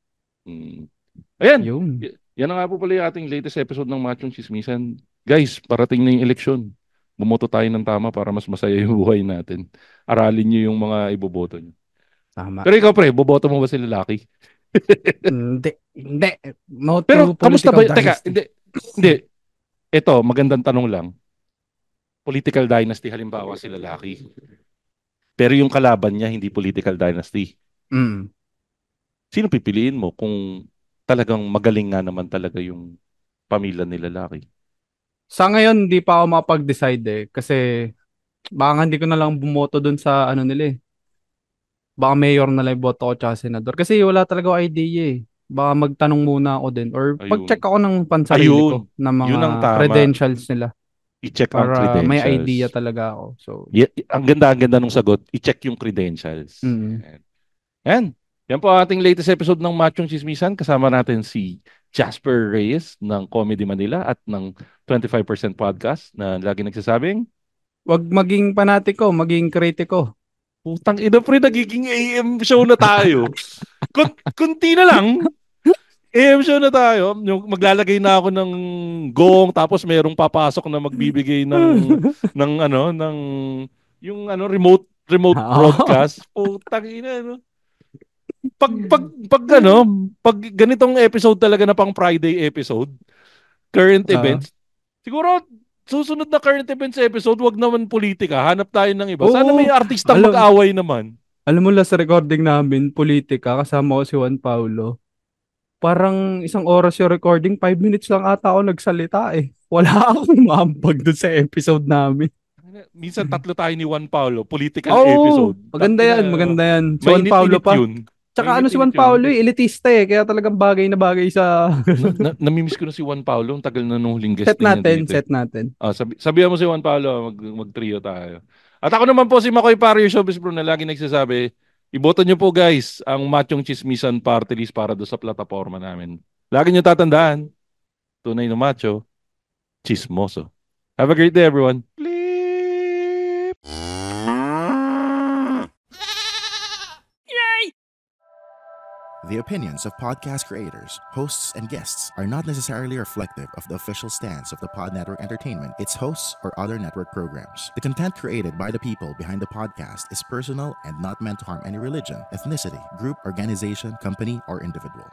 Ayan, yun. Yan na nga po pala yung ating latest episode ng Machong Chismisan. Guys, parating na yung eleksyon. Bumoto tayo ng tama para mas masaya yung buhay natin. Aralin nyo yung mga iboboto nyo. Tama. Pero ikaw pre, boboto mo ba si lalaki? Hindi. Pero kamusta ba? Teka, hindi. Ito, magandang tanong lang. Political dynasty halimbawa si lalaki. Pero yung kalaban niya hindi political dynasty. Sino pipiliin mo kung talagang magaling nga naman talaga yung pamilya ni lalaki? Sa ngayon, hindi pa ako makapag-decide kasi baka hindi ko na lang bumoto dun sa nila eh. Baka mayor na lang boto ko tsaka senador. Kasi wala talaga idea eh. Baka magtanong muna ako din. Or pag-check ako ng pansarili ko ng mga credentials nila. I-check ang credentials. Para may idea talaga ako. So, ang ganda nung sagot. I-check yung credentials. Yan po ating latest episode ng Machong Chismisan. Kasama natin si Jasper Reyes ng Comedy Manila at ng 25% Podcast na lagi nagsasabing, wag maging panatiko, maging kritiko. Putang ina pre, nagiging AM show na tayo. Kunti na lang. AM show na tayo. Yung maglalagay na ako ng gong tapos merong papasok na magbibigay ng remote broadcast. Putang ina Pag ganitong episode talaga na pang Friday episode, current events, siguro susunod na current events episode, wag naman politika. Hanap tayo ng iba. Sana may artista mag-away naman. Alam mo last recording namin, politika, kasama ko si Juan Paulo. Parang 1 oras yung recording, 5 minutes lang ata ako nagsalita eh. Wala akong maampag dun sa episode namin. Minsan 3 tayo ni Juan Paulo, political episode. Maganda yan. Si Juan Paulo pa. Tsaka si Juan Paulo elitista eh, kaya talagang bagay na bagay sa... Namimiss ko na si Juan Paulo, ang tagal na nung huling guest set natin. Sabihan mo si Juan Paulo, mag-trio tayo. At ako naman po si Makoy Pare, yung showbiz bro na lagi nagsasabi, iboto nyo po guys ang Machong Chismisan party list para doon sa plataforma namin. Lagi nyo tatandaan, tunay na macho, chismoso. Have a great day everyone. The opinions of podcast creators, hosts, and guests are not necessarily reflective of the official stance of the Pod Network Entertainment, its hosts, or other network programs. The content created by the people behind the podcast is personal and not meant to harm any religion, ethnicity, group, organization, company, or individual.